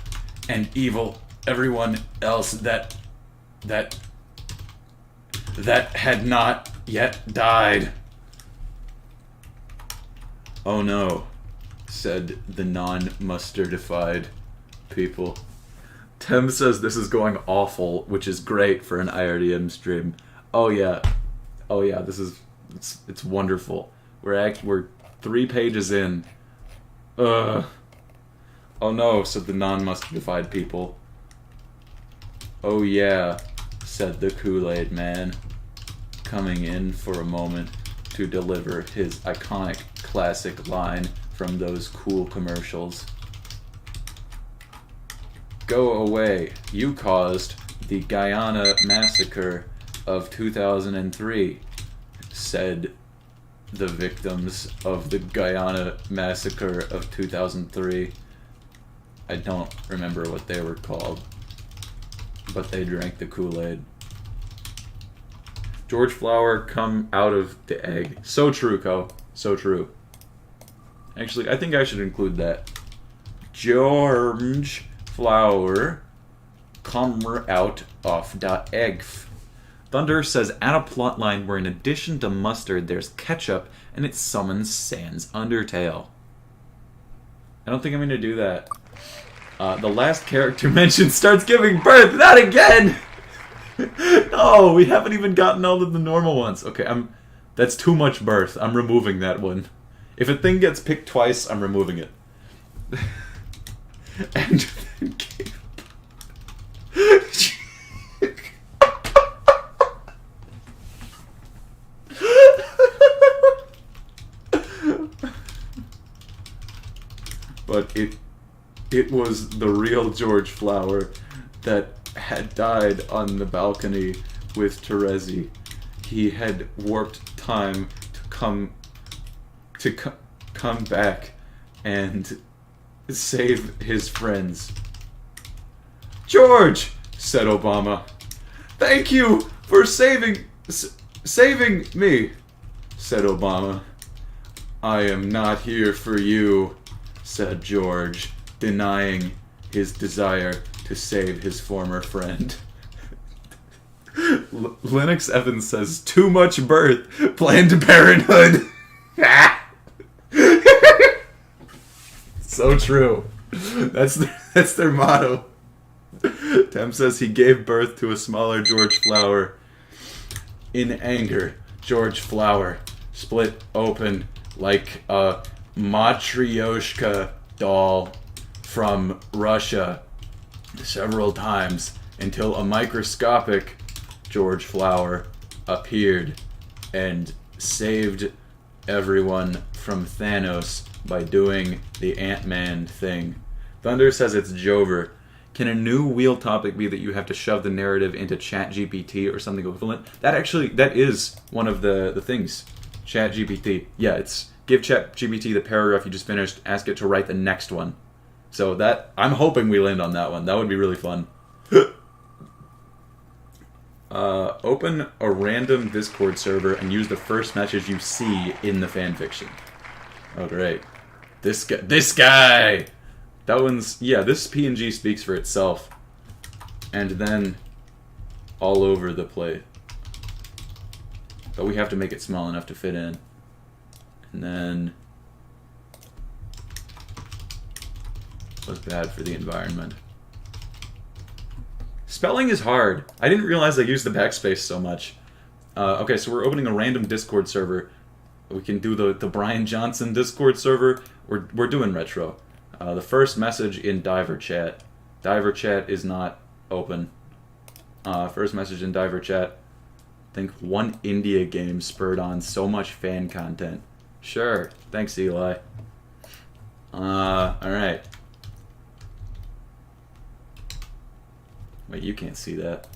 and evil everyone else that had not yet died. Oh no, said the non-mustardified people. Tem says this is going awful, which is great for an iRDM stream. Oh yeah, this is it's wonderful. We're 3 pages in. Oh no, said the non-mustardified people. Oh yeah, said the Kool-Aid Man, coming in for a moment to deliver his iconic classic line from those cool commercials. Go away, you caused the Guyana massacre of 2003, said the victims of the Guyana massacre of 2003. I don't remember what they were called, but they drank the Kool-Aid. George Flower come out of the egg. So true, Co. So true. Actually, I think I should include that. George Flower come out of the egg. Thunder says, add a plotline where in addition to mustard, there's ketchup, and it summons Sans Undertale. I don't think I'm going to do that. The last character mentioned starts giving birth. Not again! No, we haven't even gotten all of the normal ones. Okay, that's too much birth. I'm removing that one. If a thing gets picked twice, I'm removing it. And then but it was the real George Flower that had died on the balcony with Terezi. He had warped time to come back and save his friends. George, said Obama. Thank you for saving me, said Obama. I am not here for you, said George, denying his desire to save his former friend. Lennox Evans says, too much birth, Planned Parenthood. So true. That's their motto. Tem says he gave birth to a smaller George Flower. In anger, George Flower split open like a Matryoshka doll from Russia several times until a microscopic George Flower appeared and saved everyone from Thanos by doing the Ant-Man thing. Thunder says it's Jover. Can a new wheel topic be that you have to shove the narrative into ChatGPT or something equivalent? That is one of the things. ChatGPT. Yeah, it's give ChatGPT the paragraph you just finished, ask it to write the next one. So that, I'm hoping we land on that one. That would be really fun. Open a random Discord server and use the first message you see in the fanfiction. Oh, great. This guy! That one's, yeah, this PNG speaks for itself. And then, all over the place. But we have to make it small enough to fit in. And then, was bad for the environment. Spelling is hard. I didn't realize I used the backspace so much. Okay, so we're opening a random Discord server. We can do the Brian Johnson Discord server. We're doing retro. The first message in Diver Chat Diver chat is not open. First message in Diver chat. Think one India game spurred on so much fan content. Sure. Thanks, Eli. Alright. Wait, you can't see that.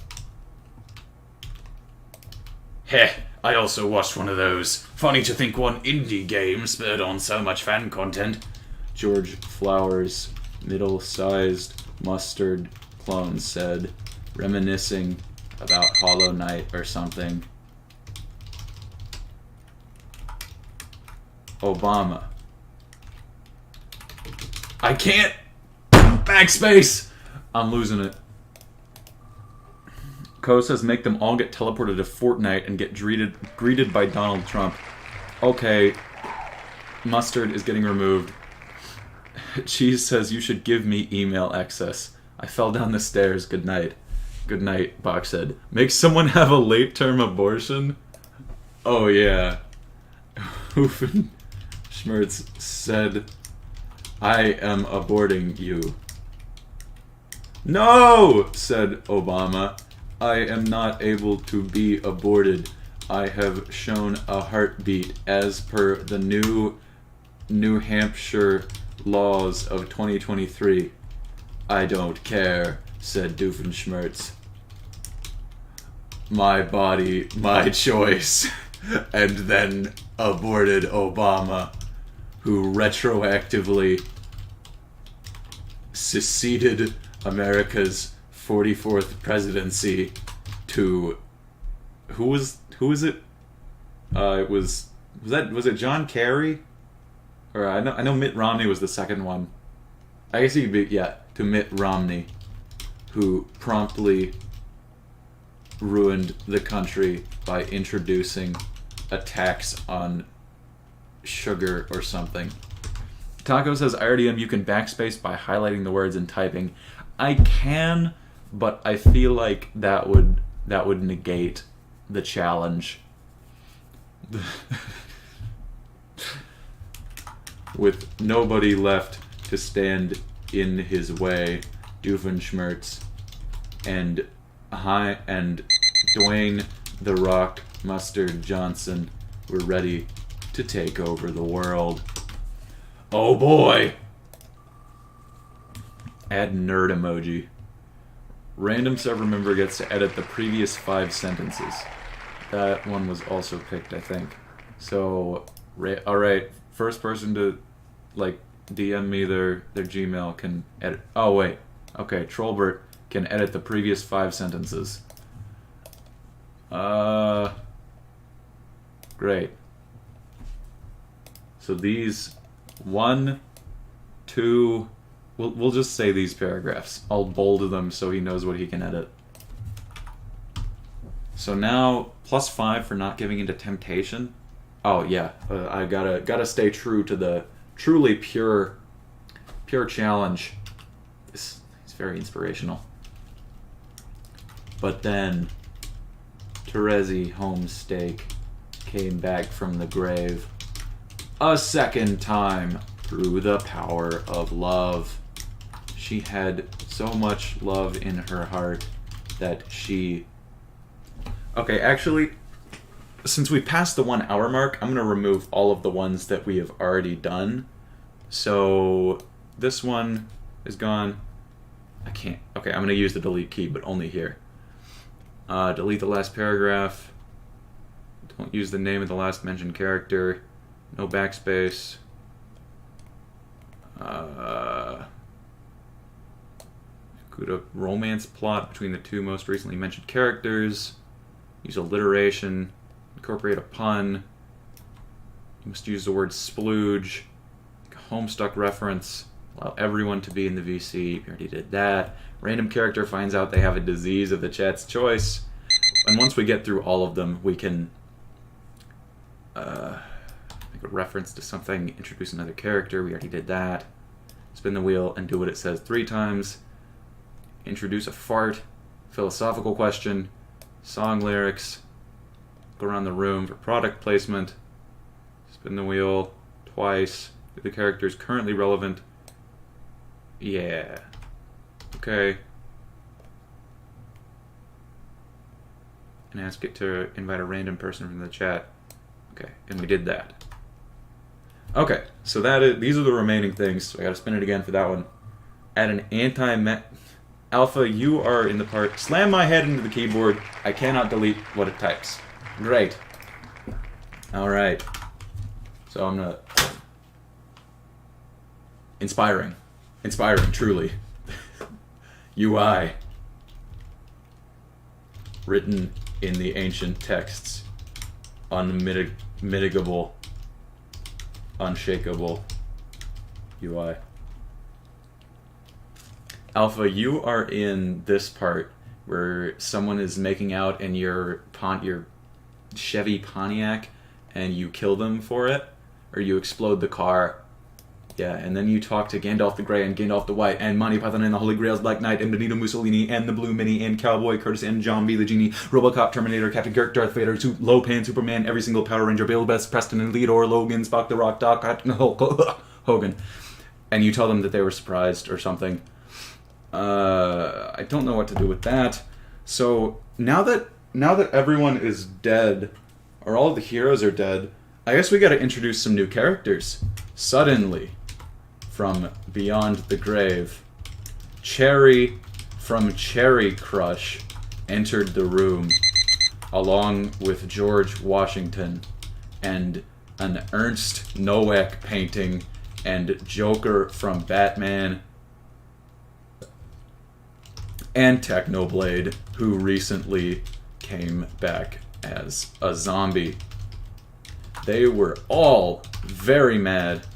Heh, I also watched one of those. Funny to think one indie game spurred on so much fan content. George Flowers, middle-sized mustard clone said, reminiscing about Hollow Knight or something. Obama. I can't! Backspace! I'm losing it. Ko says make them all get teleported to Fortnite and get greeted by Donald Trump. Okay. Mustard is getting removed. Cheese says you should give me email access. I fell down the stairs. Good night. Good night, Box said. Make someone have a late-term abortion? Oh, yeah. Hoofen Schmertz said, I am aborting you. No, said Obama. I am not able to be aborted. I have shown a heartbeat as per the New Hampshire laws of 2023. I don't care, said Doofenshmirtz. My body, my choice. And then aborted Obama, who retroactively seceded America's 44th presidency to who was it? It was it John Kerry? Or I know Mitt Romney was the second one. I guess he could be, yeah, to Mitt Romney, who promptly ruined the country by introducing a tax on sugar or something. Taco says iRDM you can backspace by highlighting the words and typing. I can, but I feel like that would negate the challenge. With nobody left to stand in his way, Doofenshmirtz and Dwayne "The Rock" Mustard Johnson were ready to take over the world. Oh boy! Add nerd emoji. Random server member gets to edit the previous 5 sentences. That one was also picked, I think. So, alright, first person to, like, DM me their Gmail can edit. Oh, wait. Okay, Trollbert can edit the previous 5 sentences. Great. So these 1, 2... We'll just say these paragraphs. I'll bold them so he knows what he can edit. So now, +5 for not giving into temptation. Oh yeah, I gotta stay true to the truly pure challenge. It's very inspirational. But then, Terezi Homestake came back from the grave a second time through the power of love. She had so much love in her heart that she... Okay, actually, since we passed the 1 hour mark, I'm going to remove all of the ones that we have already done. So, this one is gone. I can't... Okay, I'm going to use the delete key, but only here. Delete the last paragraph. Don't use the name of the last mentioned character. No backspace. Include a romance plot between the 2 most recently mentioned characters. Use alliteration. Incorporate a pun. You must use the word splooge. Make a Homestuck reference. Allow everyone to be in the VC. We already did that. Random character finds out they have a disease of the chat's choice. And once we get through all of them, we can make a reference to something, introduce another character. We already did that. Spin the wheel and do what it says 3 times. Introduce a fart. Philosophical question. Song lyrics. Go around the room for product placement. Spin the wheel twice. The character is currently relevant. Yeah. Okay. And ask it to invite a random person from the chat. Okay, and we did that. Okay, so these are the remaining things. So I gotta spin it again for that one. Add an Alpha, you are in the part. Slam my head into the keyboard. I cannot delete what it types. Great. Alright. So I'm gonna... Inspiring. Inspiring, truly. UI. Written in the ancient texts. Unmitigable. Unshakable. UI. Alpha, you are in this part where someone is making out in your Chevy Pontiac and you kill them for it, or you explode the car. Yeah, and then you talk to Gandalf the Grey and Gandalf the White and Monty Python and the Holy Grail's Black Knight and Benito Mussolini and the Blue Mini and Cowboy Curtis and John B. the Genie, Robocop, Terminator, Captain Kirk, Darth Vader, Lopan, Superman, every single Power Ranger, Bill Best, Preston and Theodore, Logan, Spock the Rock, Doc, Hogan. And you tell them that they were surprised or something. I don't know what to do with that. So now that everyone is dead, or all of the heroes are dead, I guess we got to introduce some new characters. Suddenly, from beyond the grave, Cherry from Cherry Crush entered the room, along with George Washington and an Ernst Nowak painting and Joker from Batman, and Technoblade, who recently came back as a zombie. They were all very mad.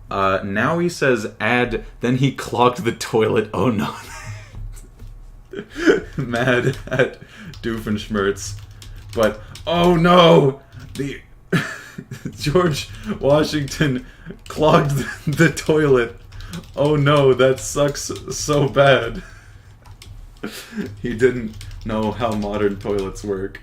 Now he says add, then he clogged the toilet. Oh no. Mad at Doofenshmirtz. But, oh no! The George Washington clogged the toilet. Oh no, that sucks so bad. He didn't know how modern toilets work.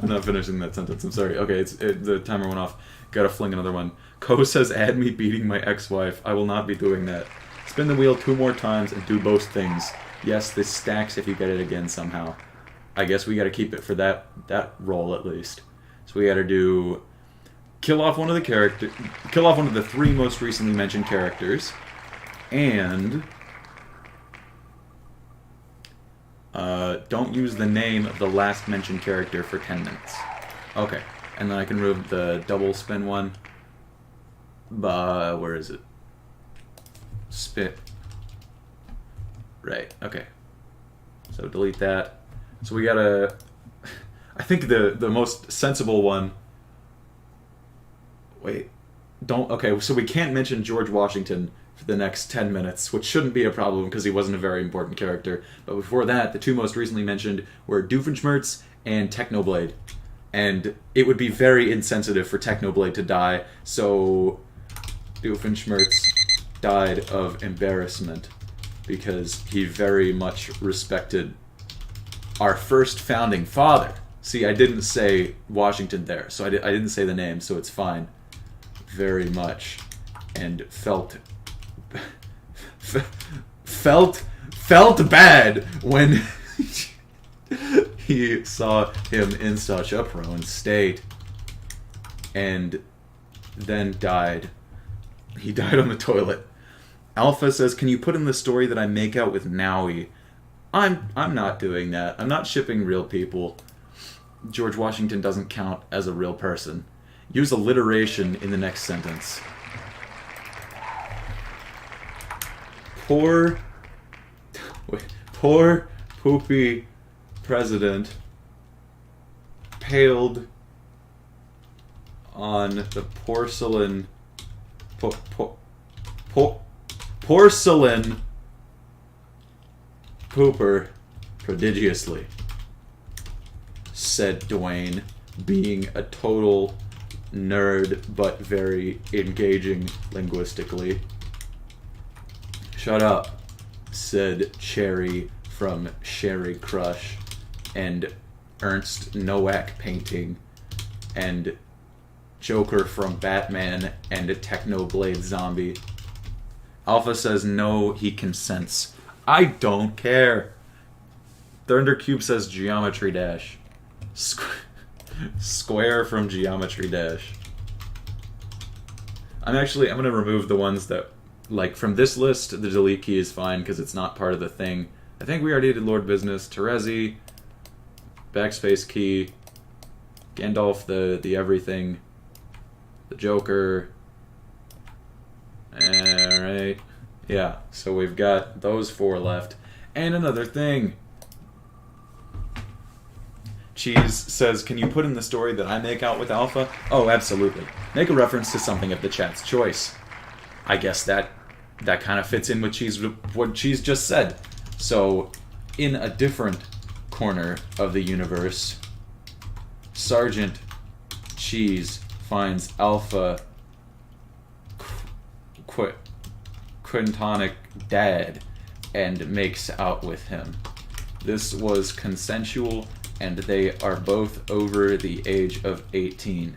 I'm not finishing that sentence, I'm sorry. Okay, the timer went off. Gotta fling another one. Ko says, add me beating my ex-wife. I will not be doing that. Spin the wheel 2 more times and do both things. Yes, this stacks if you get it again somehow. I guess we gotta keep it for that roll at least. So we gotta do... Kill off one of the 3 most recently mentioned characters. And... don't use the name of the last mentioned character for 10 minutes. Okay. And then I can remove the double spin one. Where is it? Spit. Right, okay. So delete that. So we gotta... I think the most sensible one... Wait. Okay, so we can't mention George Washington for the next 10 minutes, which shouldn't be a problem because he wasn't a very important character. But before that, the 2 most recently mentioned were Doofenshmirtz and Technoblade. And it would be very insensitive for Technoblade to die, so Doofenshmirtz died of embarrassment because he very much respected our first founding father. See, I didn't say Washington there, so I didn't say the name, so it's fine. Very much. And felt bad when he saw him in such a prone state. And then died. He died on the toilet. Alpha says, can you put in the story that I make out with Nowie? I'm not doing that. I'm not shipping real people. George Washington doesn't count as a real person. Use alliteration in the next sentence. Poor poopy president paled on the porcelain porcelain pooper prodigiously, said Dwayne, being a total nerd but very engaging linguistically. Shut up, said Cherry from Sherry Crush and Ernst Nowak painting and Joker from Batman, and a Technoblade zombie. Alpha says no, he consents. I don't care. Thundercube says Geometry Dash. Square from Geometry Dash. I'm gonna remove the ones that, like, from this list, the delete key is fine because it's not part of the thing. I think we already did Lord Business, Terezi, backspace key, Gandalf the everything, the Joker. Alright. Yeah, so we've got those 4 left. And another thing. Cheese says, can you put in the story that I make out with Alpha? Oh, absolutely. Make a reference to something of the chat's choice. I guess that kind of fits in with what Cheese just said. So, in a different corner of the universe, Sergeant Cheese finds Alpha Quintonic dad and makes out with him. This was consensual, and they are both over the age of 18.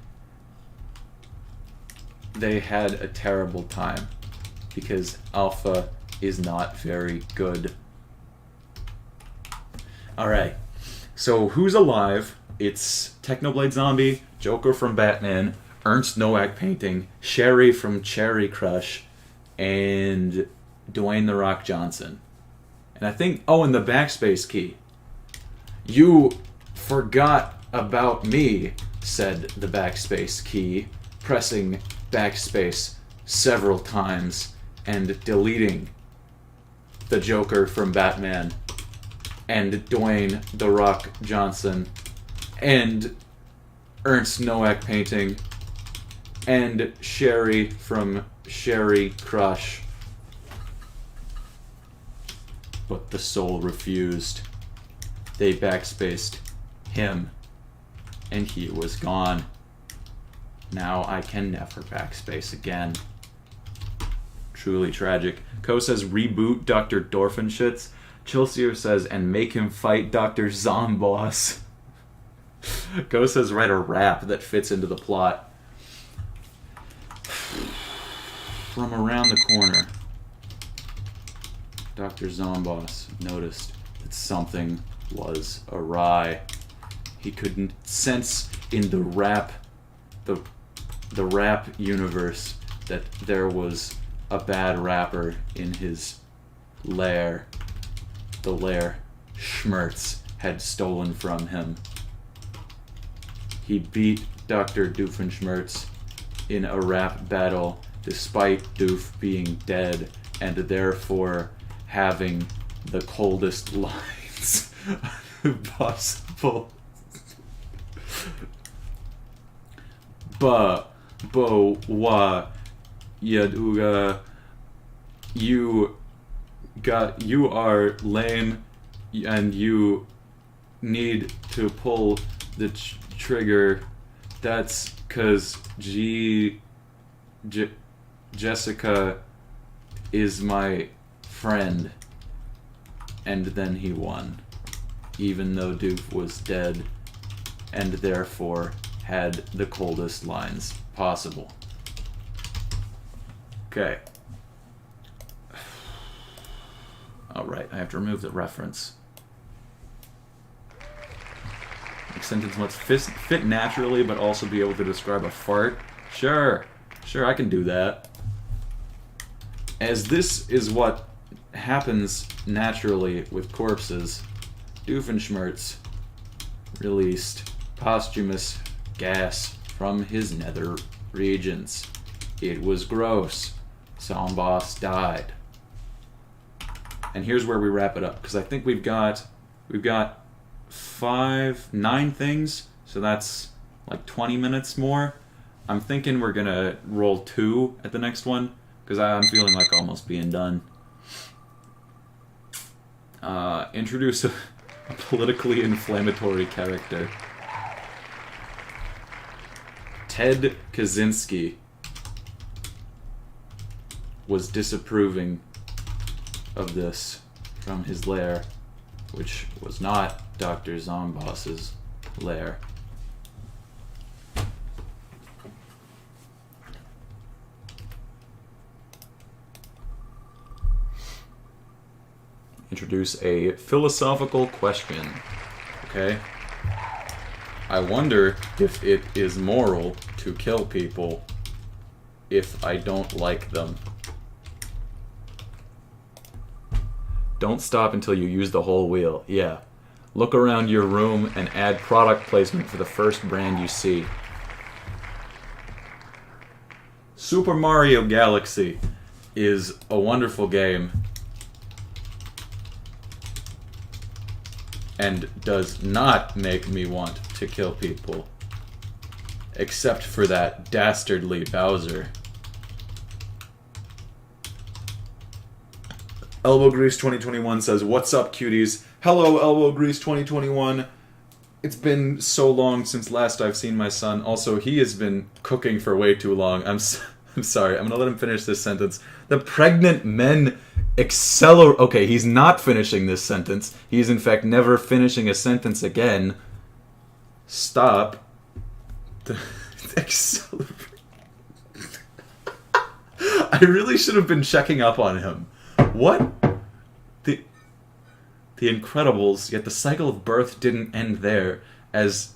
They had a terrible time because Alpha is not very good. Alright, so who's alive? It's Technoblade Zombie, Joker from Batman, Ernst Nowak painting, Sherry from Cherry Crush, and Dwayne The Rock Johnson. And I think, oh, and the backspace key. You forgot about me, said the backspace key, pressing backspace several times and deleting the Joker from Batman and Dwayne The Rock Johnson and Ernst Nowak painting and Sherry from Sherry Crush. But the soul refused. They backspaced him, and he was gone. Now I can never backspace again. Truly tragic. Ko says reboot Dr. Dorfenschitz. Chilsier says and make him fight Dr. Zomboss. Ko says write a rap that fits into the plot. From around the corner, Dr. Zomboss noticed that something was awry. He couldn't sense in the rap universe that there was a bad rapper in his lair. The lair Schmertz had stolen from him. He beat Dr. Doofenshmirtz in a rap battle despite Doof being dead and therefore having the coldest lines possible. Wa Yaduga, you are lame and you need to pull the trigger. That's 'cause Jessica is my friend. And then he won, even though Doof was dead and therefore had the coldest lines possible. Okay. Alright, I have to remove the reference. The sentence must fit naturally, but also be able to describe a fart. Sure, I can do that. As this is what happens naturally with corpses, Doofenshmirtz released posthumous gas from his nether regions. It was gross. Zomboss died. And here's where we wrap it up, because I think we've got 9 things, so that's like 20 minutes more. I'm thinking we're gonna roll 2 at the next one, because I'm feeling like almost being done. Introduce a politically inflammatory character. Ted Kaczynski was disapproving of this from his lair, which was not Dr. Zomboss's lair. introduce a philosophical question. Okay? I wonder if it is moral to kill people if I don't like them. Don't stop until you use the whole wheel. Yeah. Look around your room and add product placement for the first brand you see. Super Mario Galaxy is a wonderful game and does not make me want to kill people. Except for that dastardly Bowser. Elbow Grease 2021 says, "What's up, cuties?" Hello, Elbow Grease 2021. It's been so long since last I've seen my son. Also, he has been cooking for way too long. I'm sorry. I'm gonna let him finish this sentence. The pregnant men accelerate. Okay, he's not finishing this sentence. He's in fact never finishing a sentence again. Stop. Accelerate. I really should have been checking up on him. What? The Incredibles, yet the cycle of birth didn't end there, as...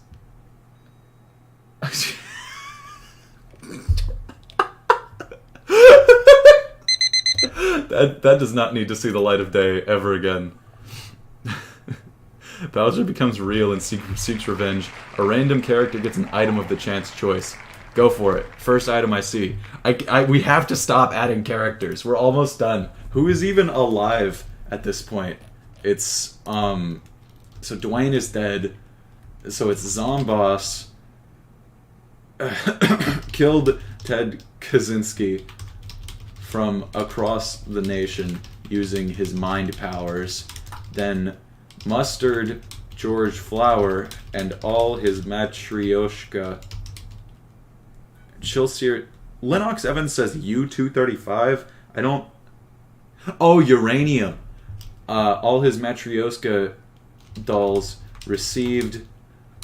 that does not need to see the light of day ever again. Bowser becomes real and seeks revenge. A random character gets an item of the chance choice. Go for it. First item I see. We have to stop adding characters. We're almost done. Who is even alive at this point? It's, so Dwayne is dead. So it's Zomboss. Killed Ted Kaczynski from across the nation using his mind powers. Then Mustard, George Flower, and all his Matryoshka. Chilseer. Lennox Evans says U-235. I don't... Oh, uranium. All his Matryoshka dolls received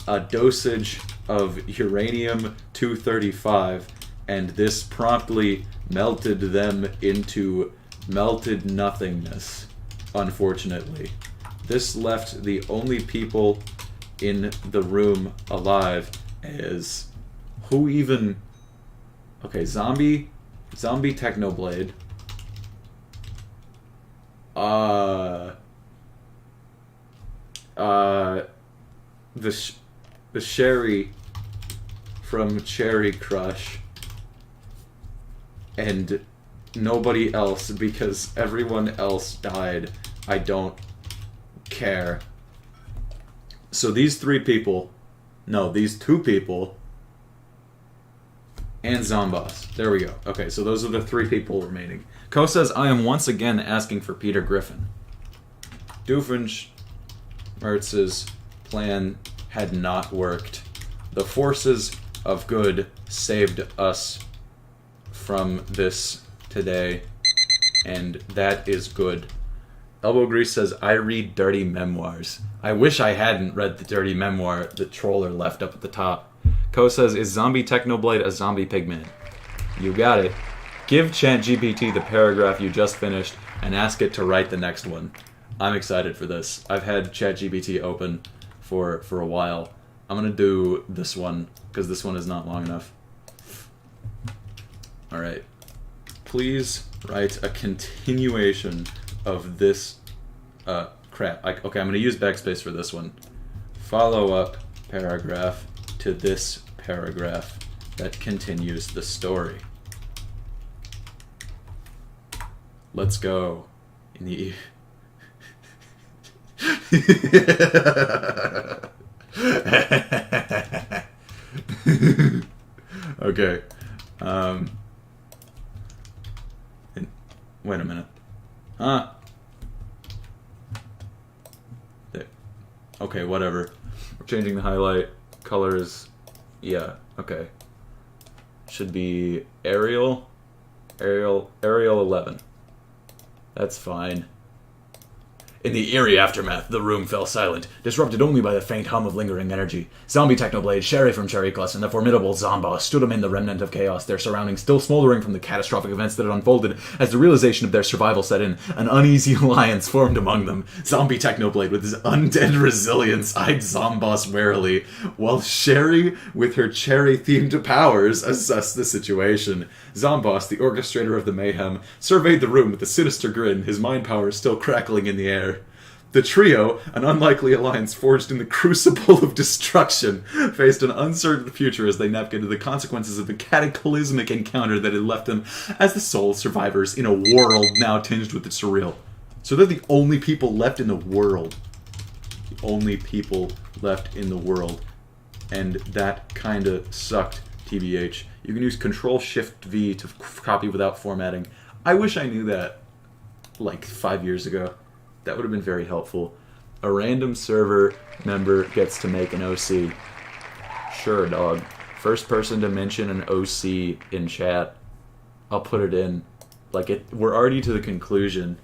a dosage of uranium-235, and this promptly melted them into melted nothingness, unfortunately. This left the only people in the room alive as... Who even... Okay, Zombie Technoblade. The Sherry from Cherry Crush, and nobody else because everyone else died. I don't care. So these two people, and Zomboss. There we go. Okay, so those are the three people remaining. Ko says, I am once again asking for Peter Griffin. Doofenshmirtz's plan had not worked. The forces of good saved us from this today, and that is good. Elbow Grease says, I read dirty memoirs. I wish I hadn't read the dirty memoir the troller left up at the top. Ko says, is Zombie Technoblade a zombie pigman? You got it. Give ChatGPT the paragraph you just finished and ask it to write the next one. I'm excited for this. I've had ChatGPT open for a while. I'm gonna do this one, because this one is not long enough. Alright. Please write a continuation of this... crap. Okay, I'm gonna use backspace for this one. Follow-up paragraph to this paragraph that continues the story. Let's go. In the... Okay. Wait a minute. Huh? There. Okay, whatever. We're changing the highlight. Colors. Yeah, okay. Should be Arial 11. That's fine. In the eerie aftermath, the room fell silent, disrupted only by the faint hum of lingering energy. Zombie Technoblade, Sherry from Cherry Clutch, and the formidable Zomboss stood amid the remnant of chaos, their surroundings still smoldering from the catastrophic events that had unfolded. As the realization of their survival set in, an uneasy alliance formed among them. Zombie Technoblade, with his undead resilience, eyed Zomboss warily, while Sherry, with her cherry-themed powers, assessed the situation. Zomboss, the orchestrator of the mayhem, surveyed the room with a sinister grin, his mind powers still crackling in the air. The trio, an unlikely alliance forged in the crucible of destruction, faced an uncertain future as they navigated the consequences of the cataclysmic encounter that had left them as the sole survivors in a world now tinged with the surreal. So they're the only people left in the world. The only people left in the world. And that kinda sucked, TBH. You can use Control-Shift-V to copy without formatting. I wish I knew that, like, 5 years ago. That would have been very helpful. A random server member gets to make an OC. Sure, dog. First person to mention an OC in chat, I'll put it in. Like, we're already to the conclusion.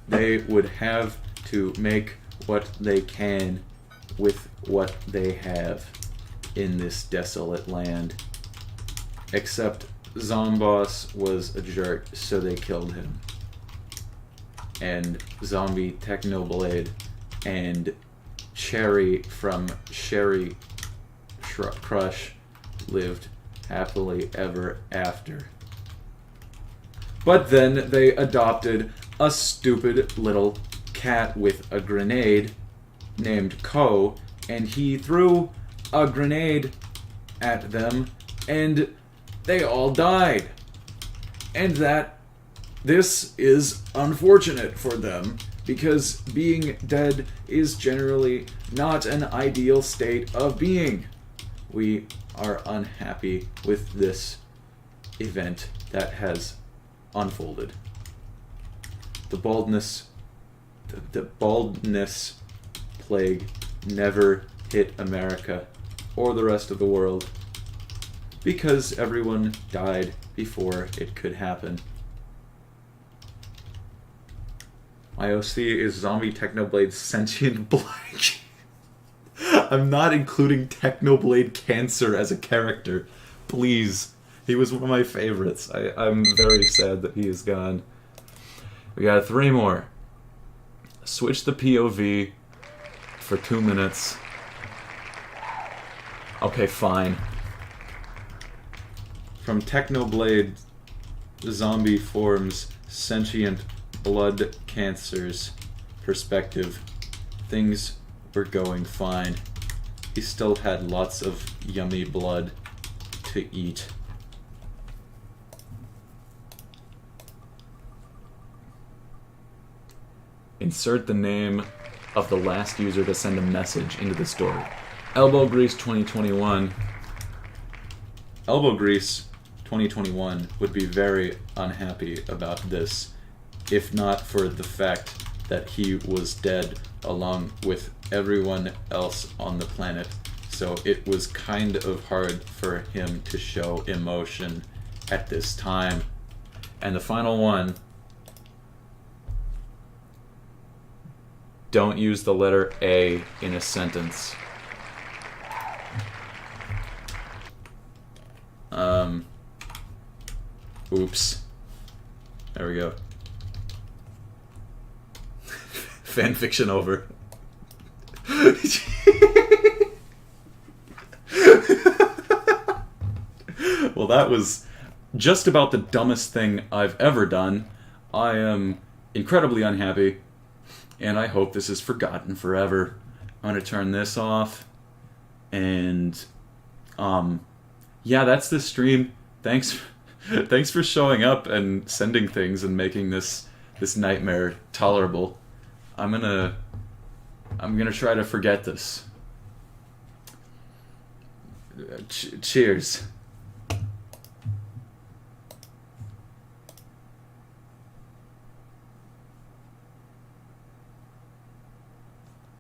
They would have to make what they can with what they have in this desolate land. Except Zomboss was a jerk, so they killed him. And Zombie Technoblade and Cherry from Sherry Crush lived happily ever after. But then they adopted a stupid little cat with a grenade named Ko, and he threw a grenade at them, and they all died. And this is unfortunate for them, because being dead is generally not an ideal state of being. We are unhappy with this event that has unfolded. The baldness plague never hit America or the rest of the world, because everyone died before it could happen. My OC is Zombie Technoblade's Sentient Blank. I'm not including Technoblade Cancer as a character. Please. He was one of my favorites. I'm very sad that he is gone. We got 3 more. Switch the POV for 2 minutes. Okay, fine. From Technoblade Zombie Form's Sentient Blood Cancer's perspective, things were going fine. He still had lots of yummy blood to eat. Insert the name of the last user to send a message into the story. Elbow Grease 2021. Elbow Grease 2021 would be very unhappy about this, if not for the fact that he was dead along with everyone else on the planet. So it was kind of hard for him to show emotion at this time. And the final one, don't use the letter A in a sentence. Oops. There we go. Fanfiction over. Well, that was just about the dumbest thing I've ever done. I am incredibly unhappy, and I hope this is forgotten forever. I'm gonna turn this off, and yeah, that's the stream. Thanks for showing up and sending things and making this nightmare tolerable. I'm gonna try to forget this. Cheers.